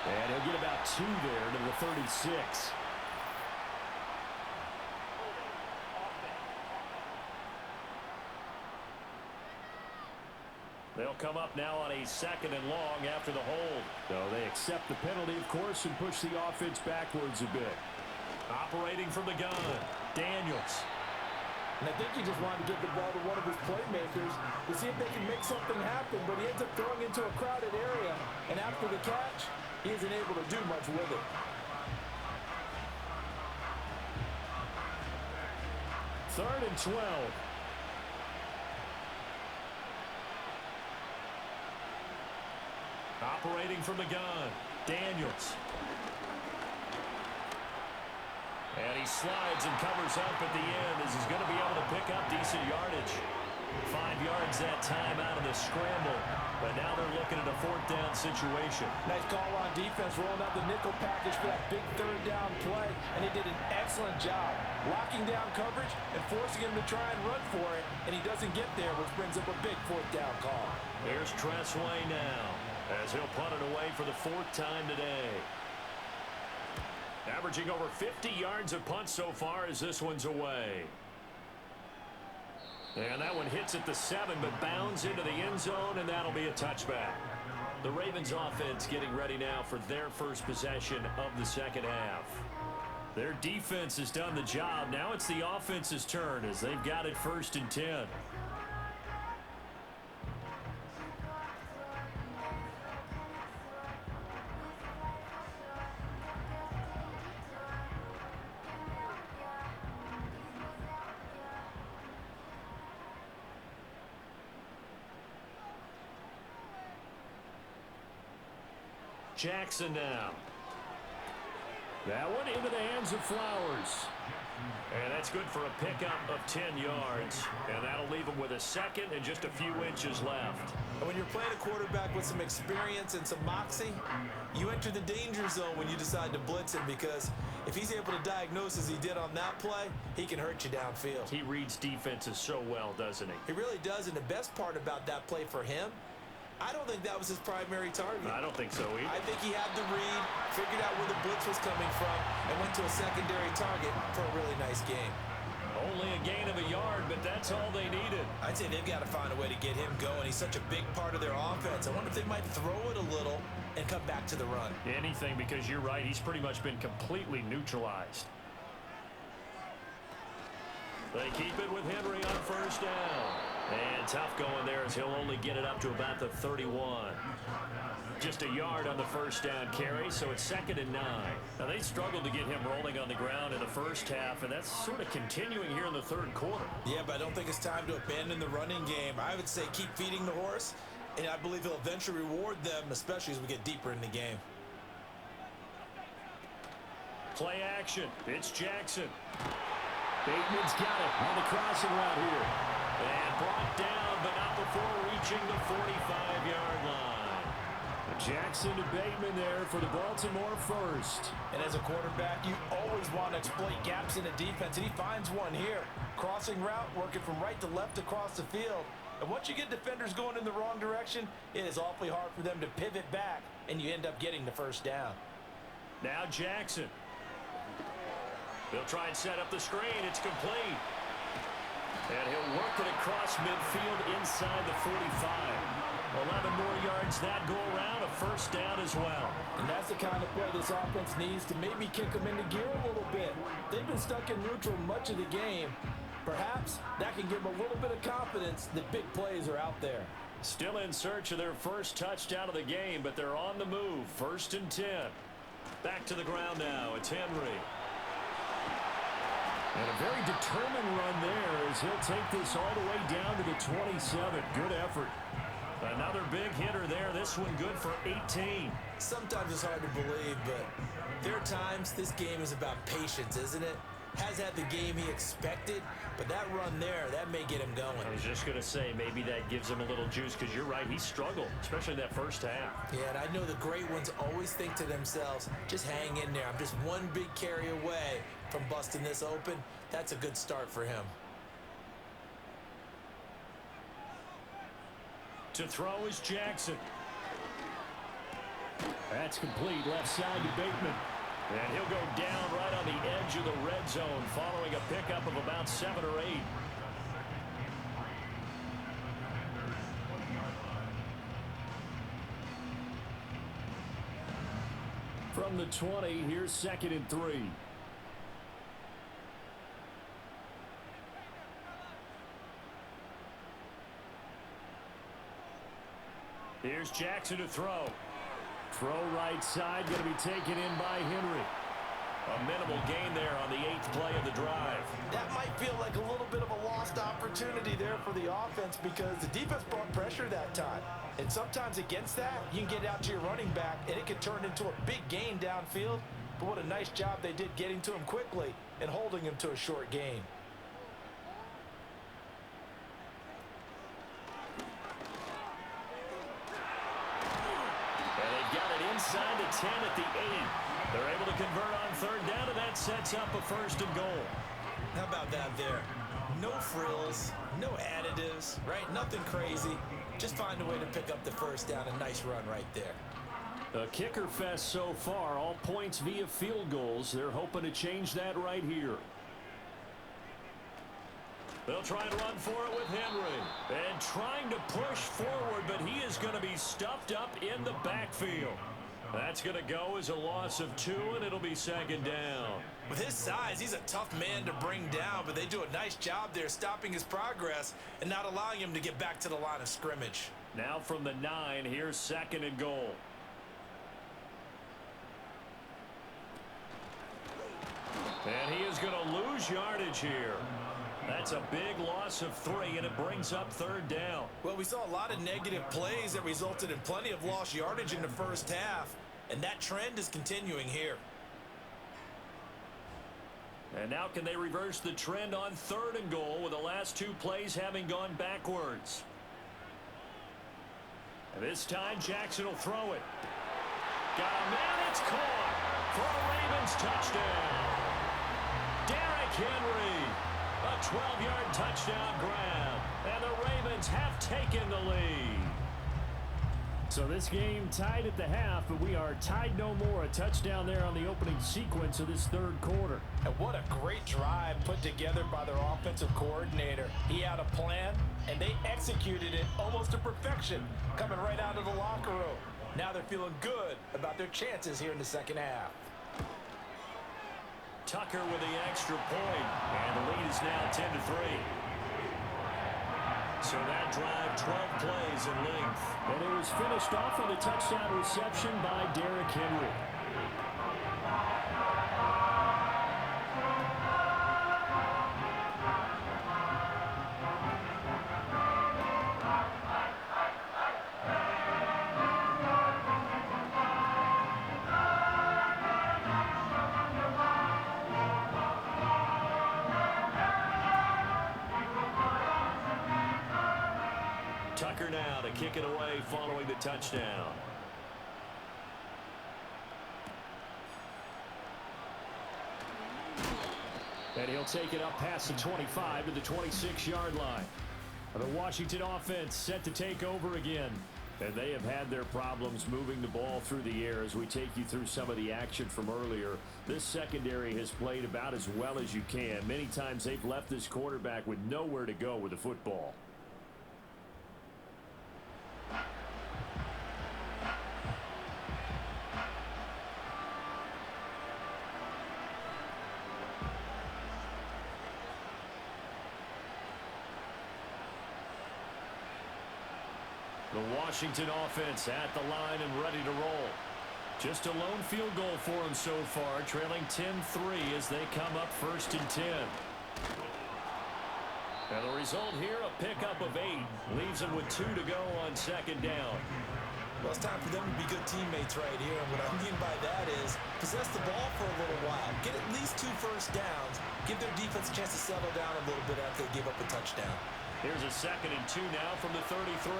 And he'll get about 2 there to the 36. They'll come up now on a second and long after the hold. So they accept the penalty, of course, and push the offense backwards a bit. Operating from the gun, Daniels. And I think he just wanted to get the ball to one of his playmakers to see if they can make something happen, but he ends up throwing into a crowded area, and after the catch, he isn't able to do much with it. Third and 12. Operating from the gun, Daniels. And he slides and covers up at the end as he's going to be able to pick up decent yardage. 5 yards that time out of the scramble. But now they're looking at a fourth down situation. Nice call on defense, rolling out the nickel package for that big third down play. And he did an excellent job locking down coverage and forcing him to try and run for it. And he doesn't get there, which brings up a big fourth down call. Here's Tressway now as he'll punt it away for the 4th time today. Averaging over 50 yards a punt so far as this one's away. And that one hits at the 7, but bounds into the end zone, and that'll be a touchback. The Ravens offense getting ready now for their first possession of the second half. Their defense has done the job. Now it's the offense's turn as they've got it 1st and 10. Jackson now. That one into the hands of Flowers. And that's good for a pickup of 10 yards. And that'll leave him with a second and just a few inches left. And when you're playing a quarterback with some experience and some moxie, you enter the danger zone when you decide to blitz him, because if he's able to diagnose as he did on that play, he can hurt you downfield. He reads defenses so well, doesn't he? He really does, and the best part about that play for him, I don't think that was his primary target. I don't think so either. I think he had the read, figured out where the blitz was coming from, and went to a secondary target for a really nice game. Only a gain of a yard, but that's all they needed. I'd say they've got to find a way to get him going. He's such a big part of their offense. I wonder if they might throw it a little and come back to the run. Anything, because you're right, he's pretty much been completely neutralized. They keep it with Henry on 1st down. And tough going there as he'll only get it up to about the 31. Just a yard on the 1st down carry, so it's 2nd and 9. Now, they struggled to get him rolling on the ground in the first half, and that's sort of continuing here in the 3rd quarter. Yeah, but I don't think it's time to abandon the running game. I would say keep feeding the horse, and I believe he'll eventually reward them, especially as we get deeper in the game. Play action. It's Jackson. Bateman's got it on the crossing route here. And brought down, but not before reaching the 45-yard line. Jackson to Bateman there for the Baltimore 1st. And as a quarterback, you always want to exploit gaps in the defense, and he finds one here. Crossing route, working from right to left across the field. And once you get defenders going in the wrong direction, it is awfully hard for them to pivot back, and you end up getting the 1st down. Now Jackson. They'll try and set up the screen. It's complete. And he'll work it across midfield inside the 45. 11 more yards that go around, a 1st down as well. And that's the kind of play this offense needs to maybe kick them into gear a little bit. They've been stuck in neutral much of the game. Perhaps that can give them a little bit of confidence that big plays are out there. Still in search of their first touchdown of the game, but they're on the move. 1st and 10. Back to the ground now. It's Henry. And a very determined run there as he'll take this all the way down to the 27. Good effort. Another big hitter there. This one good for 18. Sometimes it's hard to believe, but there are times this game is about patience, isn't it? Has had the game he expected, but that run there, that may get him going. I was just going to say, maybe that gives him a little juice because you're right, he struggled, especially in that first half. Yeah, and I know the great ones always think to themselves, just hang in there. I'm just one big carry away from busting this open. That's a good start for him. To throw is Jackson. That's complete, left side to Bateman. And he'll go down right on the edge of the red zone following a pickup of about 7 or 8. From the 20, here's 2nd and 3. Here's Jackson to throw. Throw right side, going to be taken in by Henry. A minimal gain there on the 8th play of the drive. That might feel like a little bit of a lost opportunity there for the offense because the defense brought pressure that time. And sometimes against that, you can get out to your running back, and it can turn into a big gain downfield. But what a nice job they did getting to him quickly and holding him to a short gain. Inside the 10 at the 8. They're able to convert on 3rd down, and that sets up a 1st and goal. How about that there? No frills, no additives, right? Nothing crazy. Just find a way to pick up the 1st down. A nice run right there. A kicker fest so far. All points via field goals. They're hoping to change that right here. They'll try and run for it with Henry. And trying to push forward, but he is going to be stuffed up in the backfield. That's going to go as a loss of 2, and it'll be 2nd down. With his size, he's a tough man to bring down, but they do a nice job there stopping his progress and not allowing him to get back to the line of scrimmage. Now from the 9, here's 2nd and goal. And he is going to lose yardage here. That's a big loss of 3, and it brings up 3rd down. Well, we saw a lot of negative plays that resulted in plenty of lost yardage in the first half, and that trend is continuing here. And now can they reverse the trend on 3rd and goal with the last 2 plays having gone backwards? And this time Jackson will throw it. Got a man, it's caught for a Ravens touchdown. Derrick Henry. A 12-yard touchdown grab, and the Ravens have taken the lead. So this game tied at the half, but we are tied no more. A touchdown there on the opening sequence of this 3rd quarter. And what a great drive put together by their offensive coordinator. He had a plan, and they executed it almost to perfection, coming right out of the locker room. Now they're feeling good about their chances here in the 2nd half. Tucker with the extra point, and the lead is now 10-3. So that drive, 12 plays in length. And it was finished off with a touchdown reception by Derrick Henry. Tucker now to kick it away following the touchdown. And he'll take it up past the 25 to the 26-yard line. The Washington offense set to take over again. And they have had their problems moving the ball through the air. As we take you through some of the action from earlier, this secondary has played about as well as you can. Many times they've left this quarterback with nowhere to go with the football. The Washington offense at the line and ready to roll. Just a lone field goal for them so far, trailing 10-3 as they come up 1st and 10. And the result here, a pickup of 8. Leaves them with 2 to go on 2nd down. Well, it's time for them to be good teammates right here. And what I mean by that is possess the ball for a little while. Get at least 2 first downs. Give their defense a chance to settle down a little bit after they give up a touchdown. Here's a 2nd and 2 now from the 33.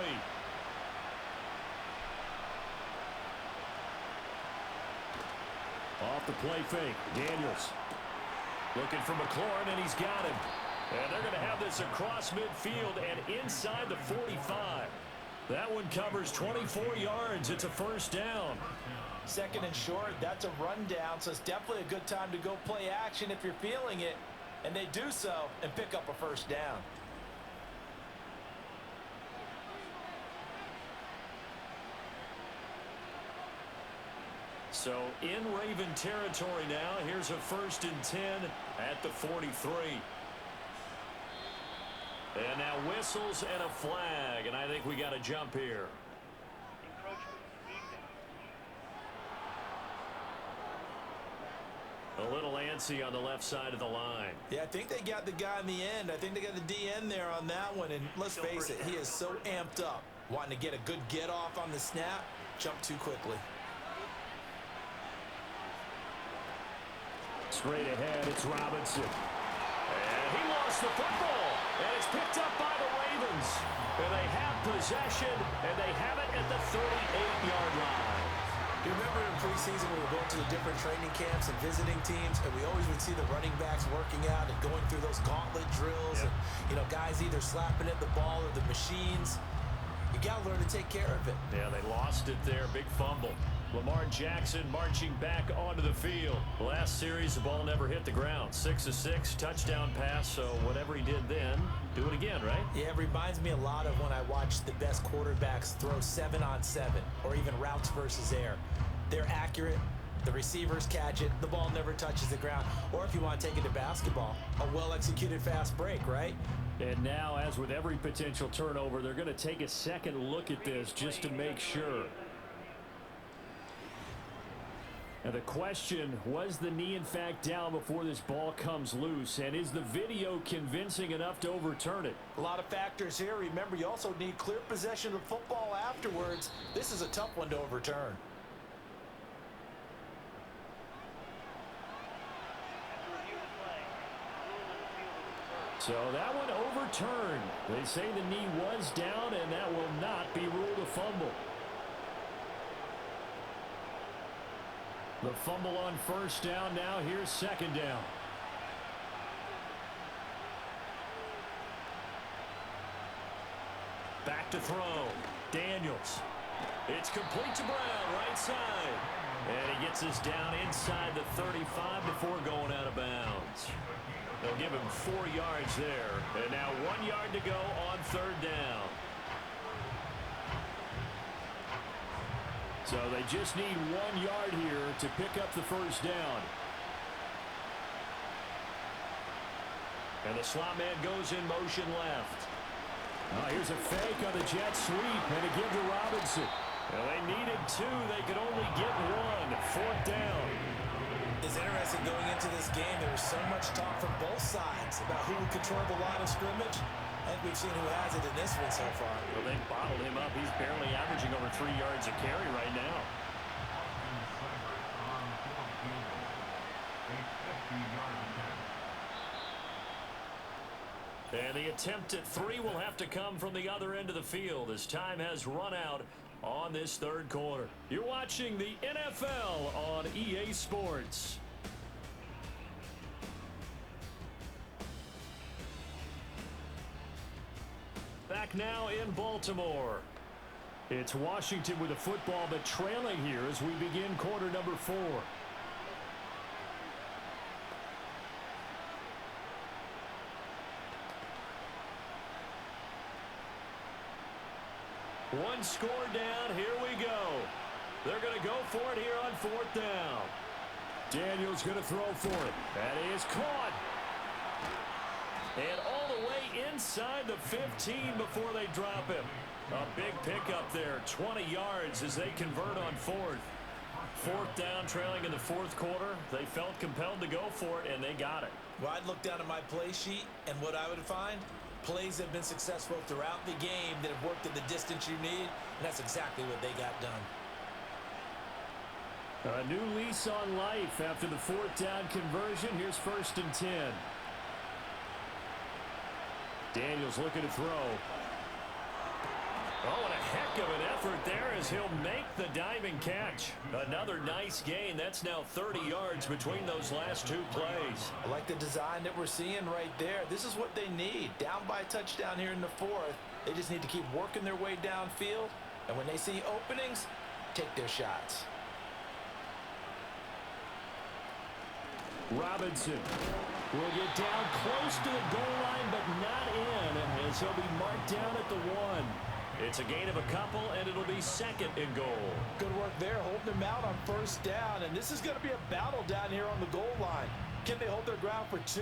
Off the play fake. Daniels looking for McLaurin, and he's got him. And they're going to have this across midfield and inside the 45. That one covers 24 yards. It's a 1st down. 2nd and short, that's a rundown, so it's definitely a good time to go play action if you're feeling it. And they do so and pick up a 1st down. So in Raven territory now. Here's a 1st and 10 at the 43. And now whistles and a flag, and I think we got a jump here. A little antsy on the left side of the line. Yeah, I think they got the guy in the end. I think they got the DN there on that one, and let's face it, he is so amped up, wanting to get a good get off on the snap, jump too quickly. Straight ahead, it's Robinson. And he lost the football. And it's picked up by the Ravens. And they have possession, and they have it at the 38-yard line. You remember in preseason we were going to the different training camps and visiting teams, and we always would see the running backs working out and going through those gauntlet drills. Yep. And, you know, guys either slapping at the ball or the machines. You got to learn to take care of it. Yeah, they lost it there. Big fumble. Lamar Jackson marching back onto the field. Last series, the ball never hit the ground. 6 of 6, touchdown pass. So whatever he did then, do it again, right? Yeah, it reminds me a lot of when I watched the best quarterbacks throw 7-on-7 or even routes versus air. They're accurate. The receivers catch it. The ball never touches the ground. Or if you want to take it to basketball, a well-executed fast break, right? And now, as with every potential turnover, they're going to take a second look at this just to make sure. And the question, was the knee in fact down before this ball comes loose? And is the video convincing enough to overturn it? A lot of factors here. Remember, you also need clear possession of the football afterwards. This is a tough one to overturn. So that one overturned. They say the knee was down, and that will not be ruled a fumble. The fumble on 1st down. Now here's 2nd down. Back to throw. Daniels. It's complete to Brown, right side. And he gets us down inside the 35 before going out of bounds. They'll give him 4 yards there. And now 1 yard to go on 3rd down. So they just need 1 yard here to pick up the 1st down. And the slot man goes in motion left. Here's a fake on the jet sweep, and a give to Robinson. And they needed 2. They could only get 1. 4th down. It's interesting going into this game. There was so much talk from both sides about who would control the line of scrimmage. And we've seen who has it in this one so far. Well, they bottled him up. He's barely averaging over 3 yards a carry right now. And the attempt at 3 will have to come from the other end of the field as time has run out on this 3rd quarter. You're watching the NFL on EA Sports. Back now in Baltimore. It's Washington with the football, but trailing here as we begin quarter number 4. One score down. Here we go. They're going to go for it here on 4th down. Daniels going to throw for it. That is caught. And all the way inside the 15 before they drop him. A big pickup there. 20 yards as they convert on 4th. Fourth down, trailing in the fourth quarter. They felt compelled to go for it, and they got it. Well, I'd look down at my play sheet, and what I would find, plays have been successful throughout the game that have worked at the distance you need, and that's exactly what they got done. A new lease on life after the fourth down conversion. Here's 1st and 10. Daniels looking to throw. Oh, and a heck of an effort there as he'll make the diving catch. Another nice gain. That's now 30 yards between those last two plays. I like the design that we're seeing right there. This is what they need. Down by a touchdown here in the fourth. They just need to keep working their way downfield. And when they see openings, take their shots. Robinson will get down close to the goal line, but not in, as he'll be marked down at the 1. It's a gain of a couple, and it'll be 2nd and goal. Good work there, holding them out on 1st down, and this is going to be a battle down here on the goal line. Can they hold their ground for 2,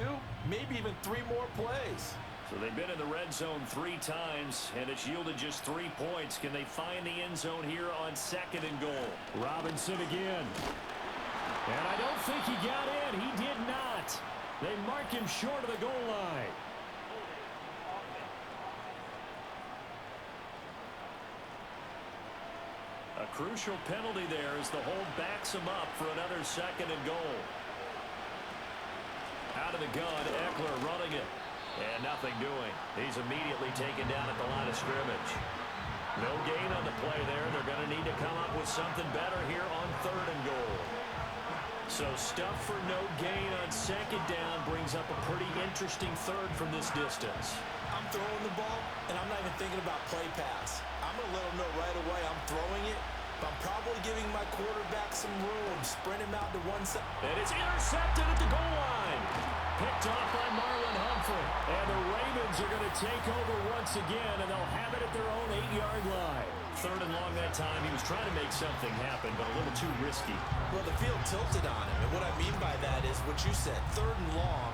maybe even 3 more plays? So they've been in the red zone 3 times, and it's yielded just 3 points. Can they find the end zone here on 2nd and goal? Robinson again. And I don't think he got in. He did not. They mark him short of the goal line. A crucial penalty there as the hold backs him up for another 2nd and goal. Out of the gun, Eckler running it. And nothing doing. He's immediately taken down at the line of scrimmage. No gain on the play there. They're going to need to come up with something better here on 3rd and goal. So stuff for no gain on 2nd down brings up a pretty interesting 3rd from this distance. I'm throwing the ball, and I'm not even thinking about play pass. I'm going to let them know right away I'm throwing it, but I'm probably giving my quarterback some room, sprint him out to one side. And it's intercepted at the goal line. Picked off by Marlon Humphrey. And the Ravens are going to take over once again, and they'll have it at their own 8-yard line. 3rd and long that time. He was trying to make something happen, but a little too risky. Well, the field tilted on him, and what I mean by that is what you said, 3rd and long.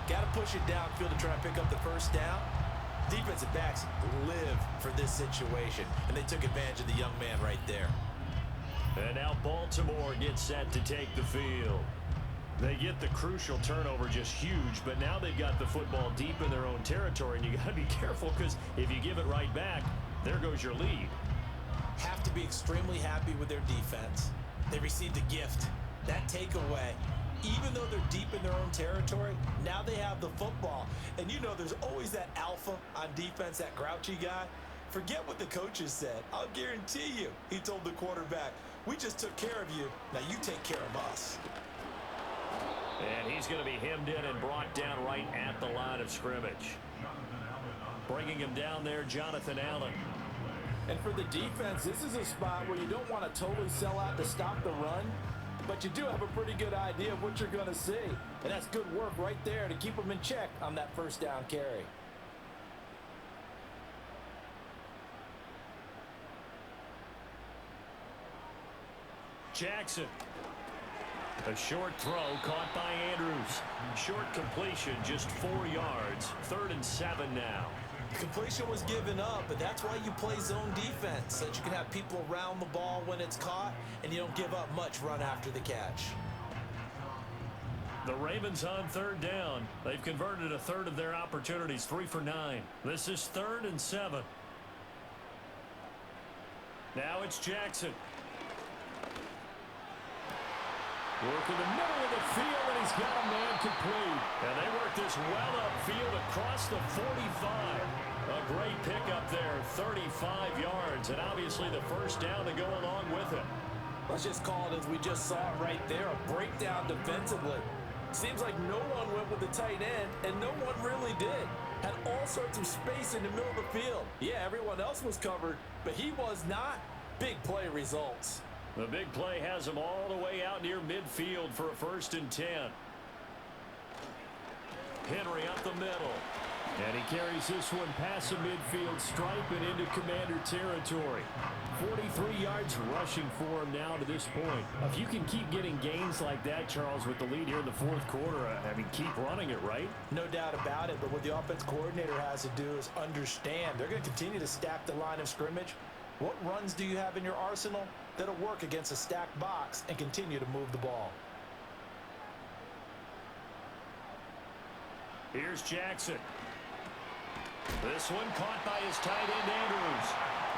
Got to push it downfield to try and pick up the 1st down. Defensive backs live for this situation, and they took advantage of the young man right there. And now Baltimore gets set to take the field. They get the crucial turnover just huge, but now they've got the football deep in their own territory, and you got to be careful because if you give it right back, there goes your lead. Have to be extremely happy with their defense. They received a gift. That takeaway, even though they're deep in their own territory, now they have the football. And you know there's always that alpha on defense, that grouchy guy. Forget what the coaches said. I'll guarantee you, he told the quarterback, we just took care of you. Now you take care of us. And he's going to be hemmed in and brought down right at the line of scrimmage. Bringing him down there, Jonathan Allen. And for the defense, this is a spot where you don't want to totally sell out to stop the run, but you do have a pretty good idea of what you're going to see. And that's good work right there to keep them in check on that 1st down carry. Jackson. A short throw caught by Andrews. Short completion, just 4 yards. 3rd and 7 now. Completion was given up, but that's why you play zone defense, so that you can have people around the ball when it's caught, and you don't give up much run after the catch. The Ravens on 3rd down. They've converted a 1/3 of their opportunities, 3 for 9. This is 3rd and 7. Now it's Jackson. Work in the middle of the field, and he's got a man complete. And they work this well upfield across the 45. A great pickup there, 35 yards, and obviously the 1st down to go along with it. Let's just call it as we just saw it right there, a breakdown defensively. Seems like no one went with the tight end, and no one really did. Had all sorts of space in the middle of the field. Yeah, everyone else was covered, but he was not. Big play results. The big play has him all the way out near midfield for a 1st and 10. Henry up the middle. And he carries this one past the midfield stripe and into Commander territory. 43 yards rushing for him now to this point. If you can keep getting gains like that, Charles, with the lead here in the 4th quarter, I mean, keep running it, right? No doubt about it, but what the offense coordinator has to do is understand. They're going to continue to stack the line of scrimmage. What runs do you have in your arsenal? that'll work against a stacked box and continue to move the ball. Here's Jackson. This one caught by his tight end, Andrews.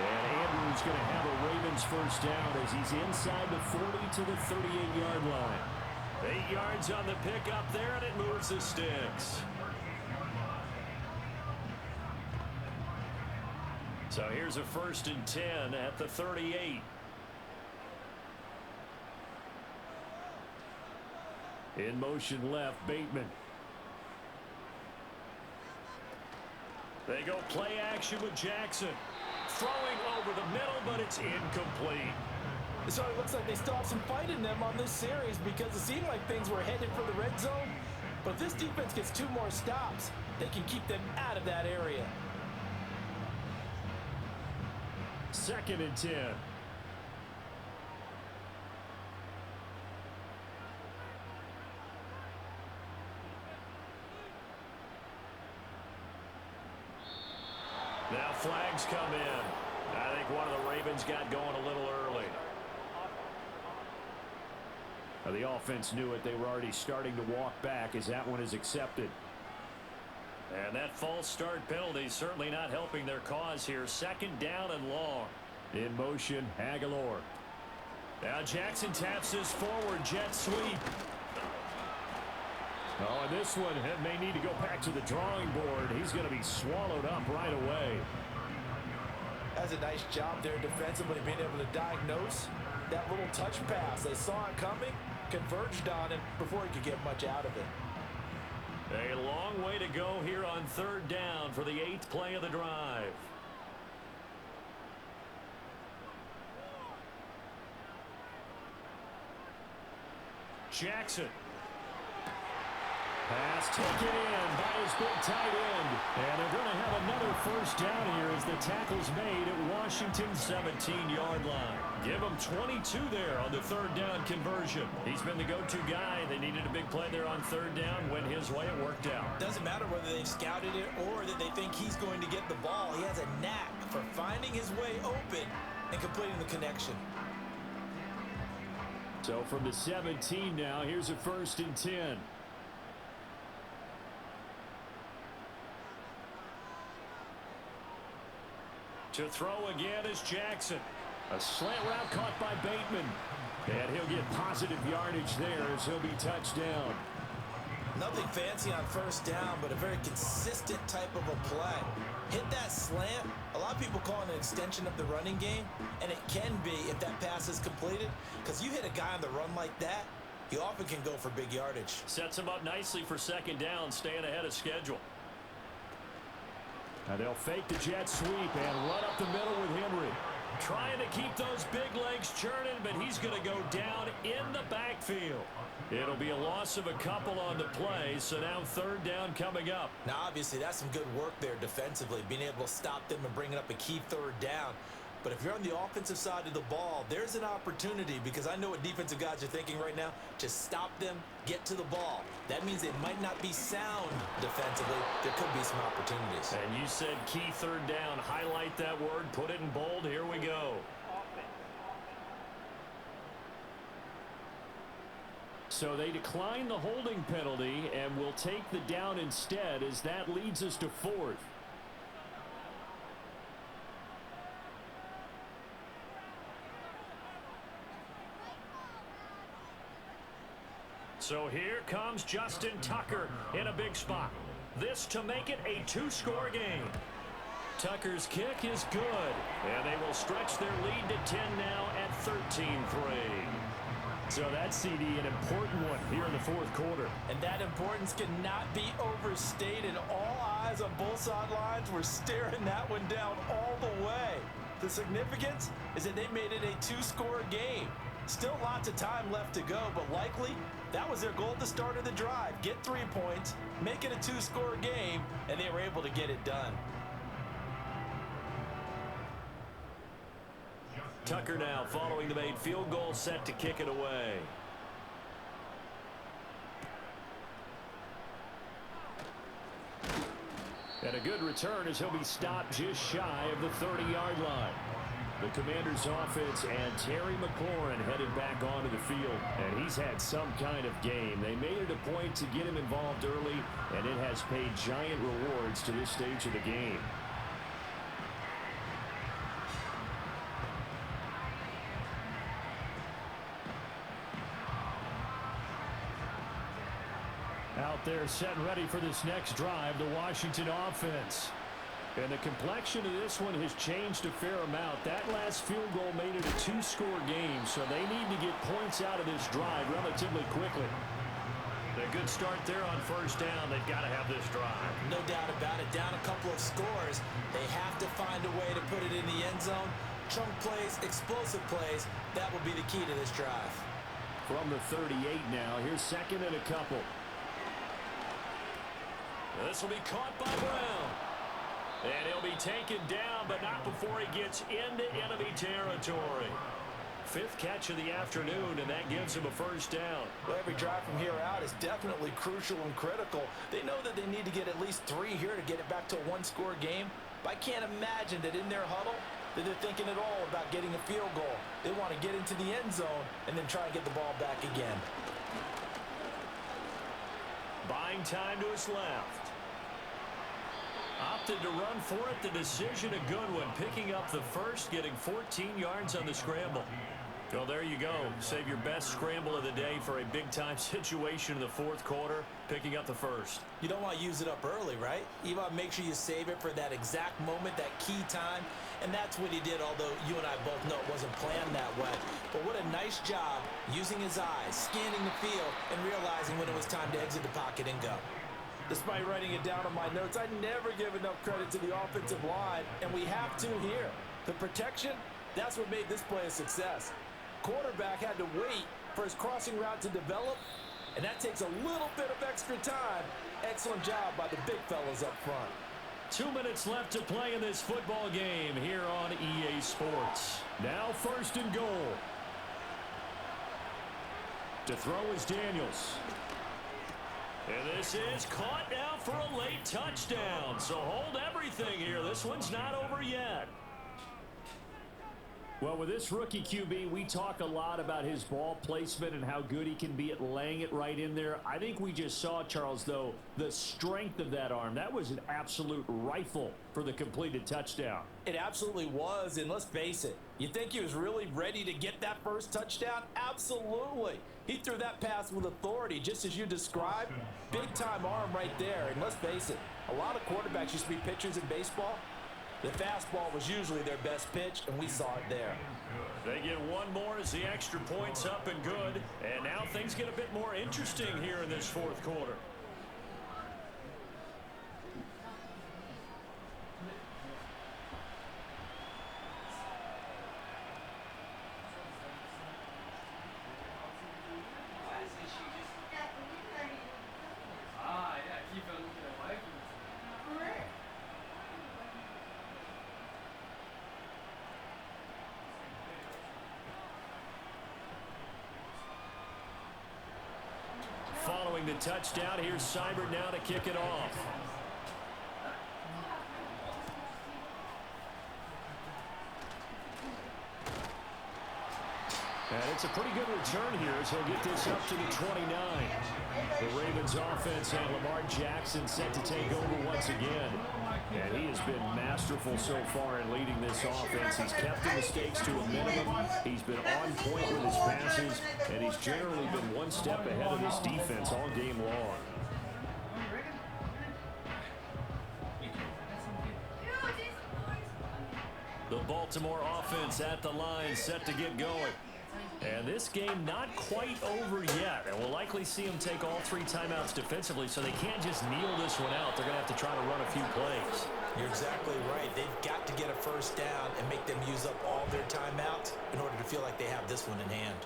And Andrews going to have a Ravens first down as he's inside the 40 to the 38-yard line. 8 yards on the pickup there, and it moves the sticks. So here's a 1st and 10 at the 38. In motion left, Bateman. They go play action with Jackson. Throwing over the middle, but it's incomplete. So it looks like they still have some fight in them on this series because it seemed like things were headed for the red zone. But if this defense gets 2 more stops, they can keep them out of that area. 2nd and 10. Now flags come in. I think one of the Ravens got going a little early. Now the offense knew it. They were already starting to walk back as that one is accepted. And that false start penalty is certainly not helping their cause here. 2nd down and long. In motion, Aguilar. Now Jackson taps this forward jet sweep. Oh, and this one may need to go back to the drawing board. He's going to be swallowed up right away. That's a nice job there defensively, being able to diagnose that little touch pass. They saw it coming, converged on him before he could get much out of it. A long way to go here on 3rd down for the 8th play of the drive. Jackson. Pass taken in by his big tight end. And they're going to have another first down here as the tackle's made at Washington's 17-yard line. Give him 22 there on the 3rd down conversion. He's been the go-to guy. They needed a big play there on 3rd down. Went his way. It worked out. Doesn't matter whether they've scouted it or that they think he's going to get the ball. He has a knack for finding his way open and completing the connection. So from the 17 now, here's a 1st and 10. To throw again is Jackson. A slant route caught by Bateman. And he'll get positive yardage there as he'll be touched down. Nothing fancy on 1st down, but a very consistent type of a play. Hit that slant. A lot of people call it an extension of the running game, and it can be if that pass is completed, because you hit a guy on the run like that, he often can go for big yardage. Sets him up nicely for 2nd down, staying ahead of schedule. Now they'll fake the jet sweep and run up the middle with Henry. Trying to keep those big legs churning, but he's going to go down in the backfield. It'll be a loss of a couple on the play, so now 3rd down coming up. Now, obviously, that's some good work there defensively, being able to stop them and bringing up a key 3rd down. But if you're on the offensive side of the ball, there's an opportunity, because I know what defensive guys are thinking right now. Just stop them, get to the ball. That means they might not be sound defensively. There could be some opportunities. And you said key 3rd down. Highlight that word, put it in bold. Here we go. So they decline the holding penalty and will take the down instead, as that leads us to 4th. So here comes Justin Tucker in a big spot. This to make it a 2-score game. Tucker's kick is good, and they will stretch their lead to 10 now at 13-3. So that CD, an important one here in the 4th quarter. And that importance cannot be overstated. All eyes on both sidelines were staring that one down all the way. The significance is that they made it a 2-score game. Still lots of time left to go, but likely that was their goal at the start of the drive. Get 3 points, make it a 2-score game, and they were able to get it done. Tucker now following the made field goal, set to kick it away. And a good return as he'll be stopped just shy of the 30-yard line. The Commanders' offense and Terry McLaurin headed back onto the field. And he's had some kind of game. They made it a point to get him involved early, and it has paid giant rewards to this stage of the game. Out there set and ready for this next drive, the Washington offense. And the complexion of this one has changed a fair amount. That last field goal made it a two-score game, so they need to get points out of this drive relatively quickly. A good start there on first down. They've got to have this drive. No doubt about it. Down a couple of scores. They have to find a way to put it in the end zone. Chunk plays, explosive plays. That will be the key to this drive. From the 38 now. Here's second and a couple. This will be caught by Brown. And he'll be taken down, but not before he gets into enemy territory. Fifth catch of the afternoon, and that gives him a first down. Well, every drive from here out is definitely crucial and critical. They know that they need to get at least 3 here to get it back to a one-score game. But I can't imagine that in their huddle that they're thinking at all about getting a field goal. They want to get into the end zone and then try and get the ball back again. Buying time to his left. Opted to run for it. The decision a good one. Picking up the first, getting 14 yards on the scramble. Well, there you go. Save your best scramble of the day for a big-time situation in the fourth quarter. Picking up the first. You don't want to use it up early, right? You want to make sure you save it for that exact moment, that key time. And that's what he did, although you and I both know it wasn't planned that way. But what a nice job using his eyes, scanning the field, and realizing when it was time to exit the pocket and go. Despite writing it down on my notes, I never give enough credit to the offensive line, and we have to here. The protection, that's what made this play a success. Quarterback had to wait for his crossing route to develop, and that takes a little bit of extra time. Excellent job by the big fellas up front. 2 minutes left to play in this football game here on EA Sports. Now first and goal. To throw is Daniels. And this is caught now for a late touchdown. So hold everything here. This one's not over yet. Well, with this rookie QB, we talk a lot about his ball placement and how good he can be at laying it right in there. I think we just saw, Charles, though, the strength of that arm. That was an absolute rifle for the completed touchdown. It absolutely was, and let's face it. You think he was really ready to get that first touchdown? Absolutely. He threw that pass with authority, just as you described. Big-time arm right there, and let's face it, a lot of quarterbacks used to be pitchers in baseball. The fastball was usually their best pitch, and we saw it there. They get one more as the extra point's up and good. And now things get a bit more interesting here in this fourth quarter. Following the touchdown, here's Seibert now to kick it off. And it's a pretty good return here as he'll get this up to the 29. The Ravens offense and Lamar Jackson set to take over once again. And he has been masterful so far in leading this offense. He's kept the mistakes to a minimum. He's been on point with his passes, and he's generally been one step ahead of this defense all game long. The Baltimore offense at the line set to get going. And this game not quite over yet. And we'll likely see them take all 3 timeouts defensively, so they can't just kneel this one out. They're going to have to try to run a few plays. You're exactly right. They've got to get a first down and make them use up all their timeouts in order to feel like they have this one in hand.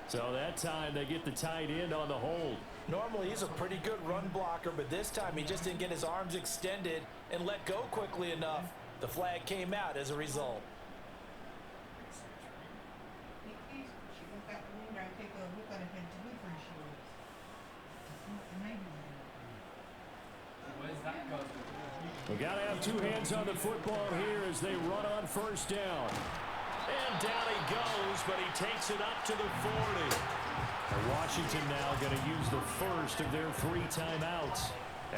So that time they get the tight end on the hold. Normally he's a pretty good run blocker, but this time he just didn't get his arms extended and let go quickly enough. The flag came out as a result. We got to have two hands on the football here as they run on first down. And down he goes, but he takes it up to the 40. And Washington now going to use the first of their 3 timeouts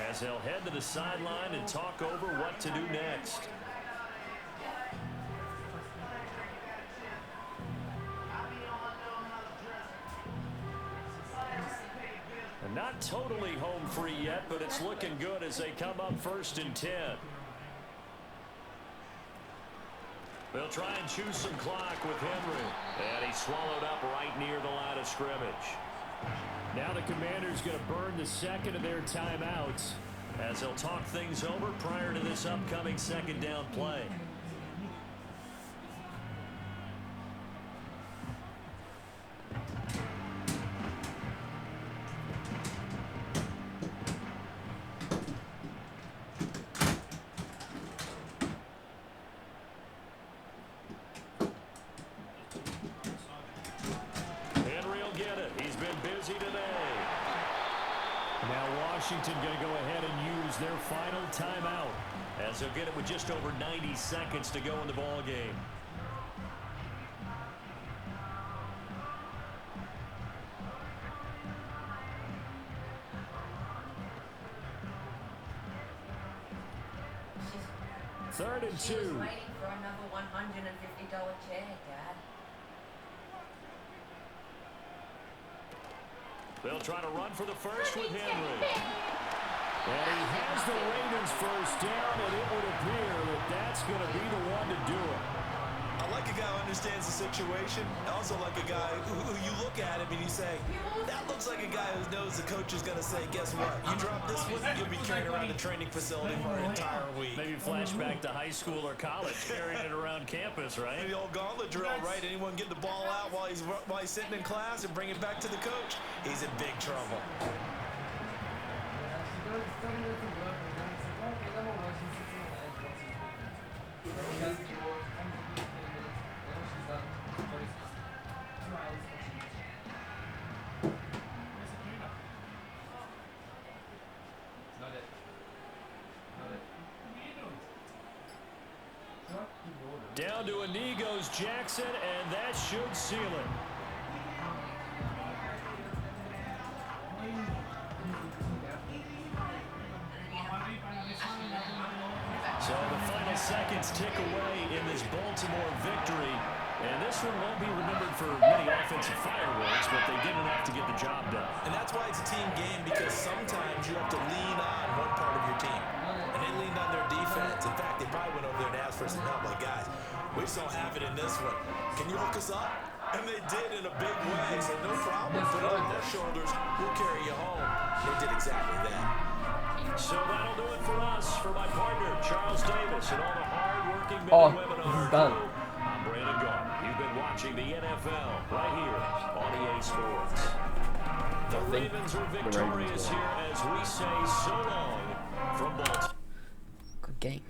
as they'll head to the sideline and talk over what to do next. And not totally home free yet, but it's looking good as they come up 1st and 10. They'll try and choose some clock with Henry. And he's swallowed up right near the line of scrimmage. Now the Commanders going to burn the second of their timeouts as they'll talk things over prior to this upcoming 2nd down play. Washington going to go ahead and use their final timeout as they'll get it with just over 90 seconds to go in the ball game. Third and 2. She was waiting for another $150 check, Dad. They'll try to run for the first with Henry. And he has the Ravens first down, and it would appear that that's going to be the one to do it. I like a guy who understands the situation. I also like a guy who you look at him and you say, that looks like a guy who knows the coach is going to say, guess what? You drop this one, you'll be carrying around the training facility for an entire week. Maybe flashback to high school or college, carrying it around campus, right? Maybe the old gauntlet drill, right? Anyone get the ball out while he's sitting in class and bring it back to the coach? He's in big trouble. Down to a knee goes Jackson, and that should seal it. So the final seconds tick away in this Baltimore victory. And this one won't be remembered for many offensive fireworks, but they did enough to get the job done. And that's why it's a team game, because sometimes you have to lean on one part of your team. And they leaned on their defense. In fact, they probably went over there and asked for some help. Like, guys, we just don't have it in this one. Can you hook us up? And they did in a big way. So no problem. Put it on their shoulders. We'll carry you home. They did exactly that. So that'll do it for us. For my partner, Charles Davis, and all the hard-working men and women on our crew, I'm Brandon Garner. You've been watching the NFL right here on EA Sports. The Ravens are victorious here as we say so long from Baltimore. Good game.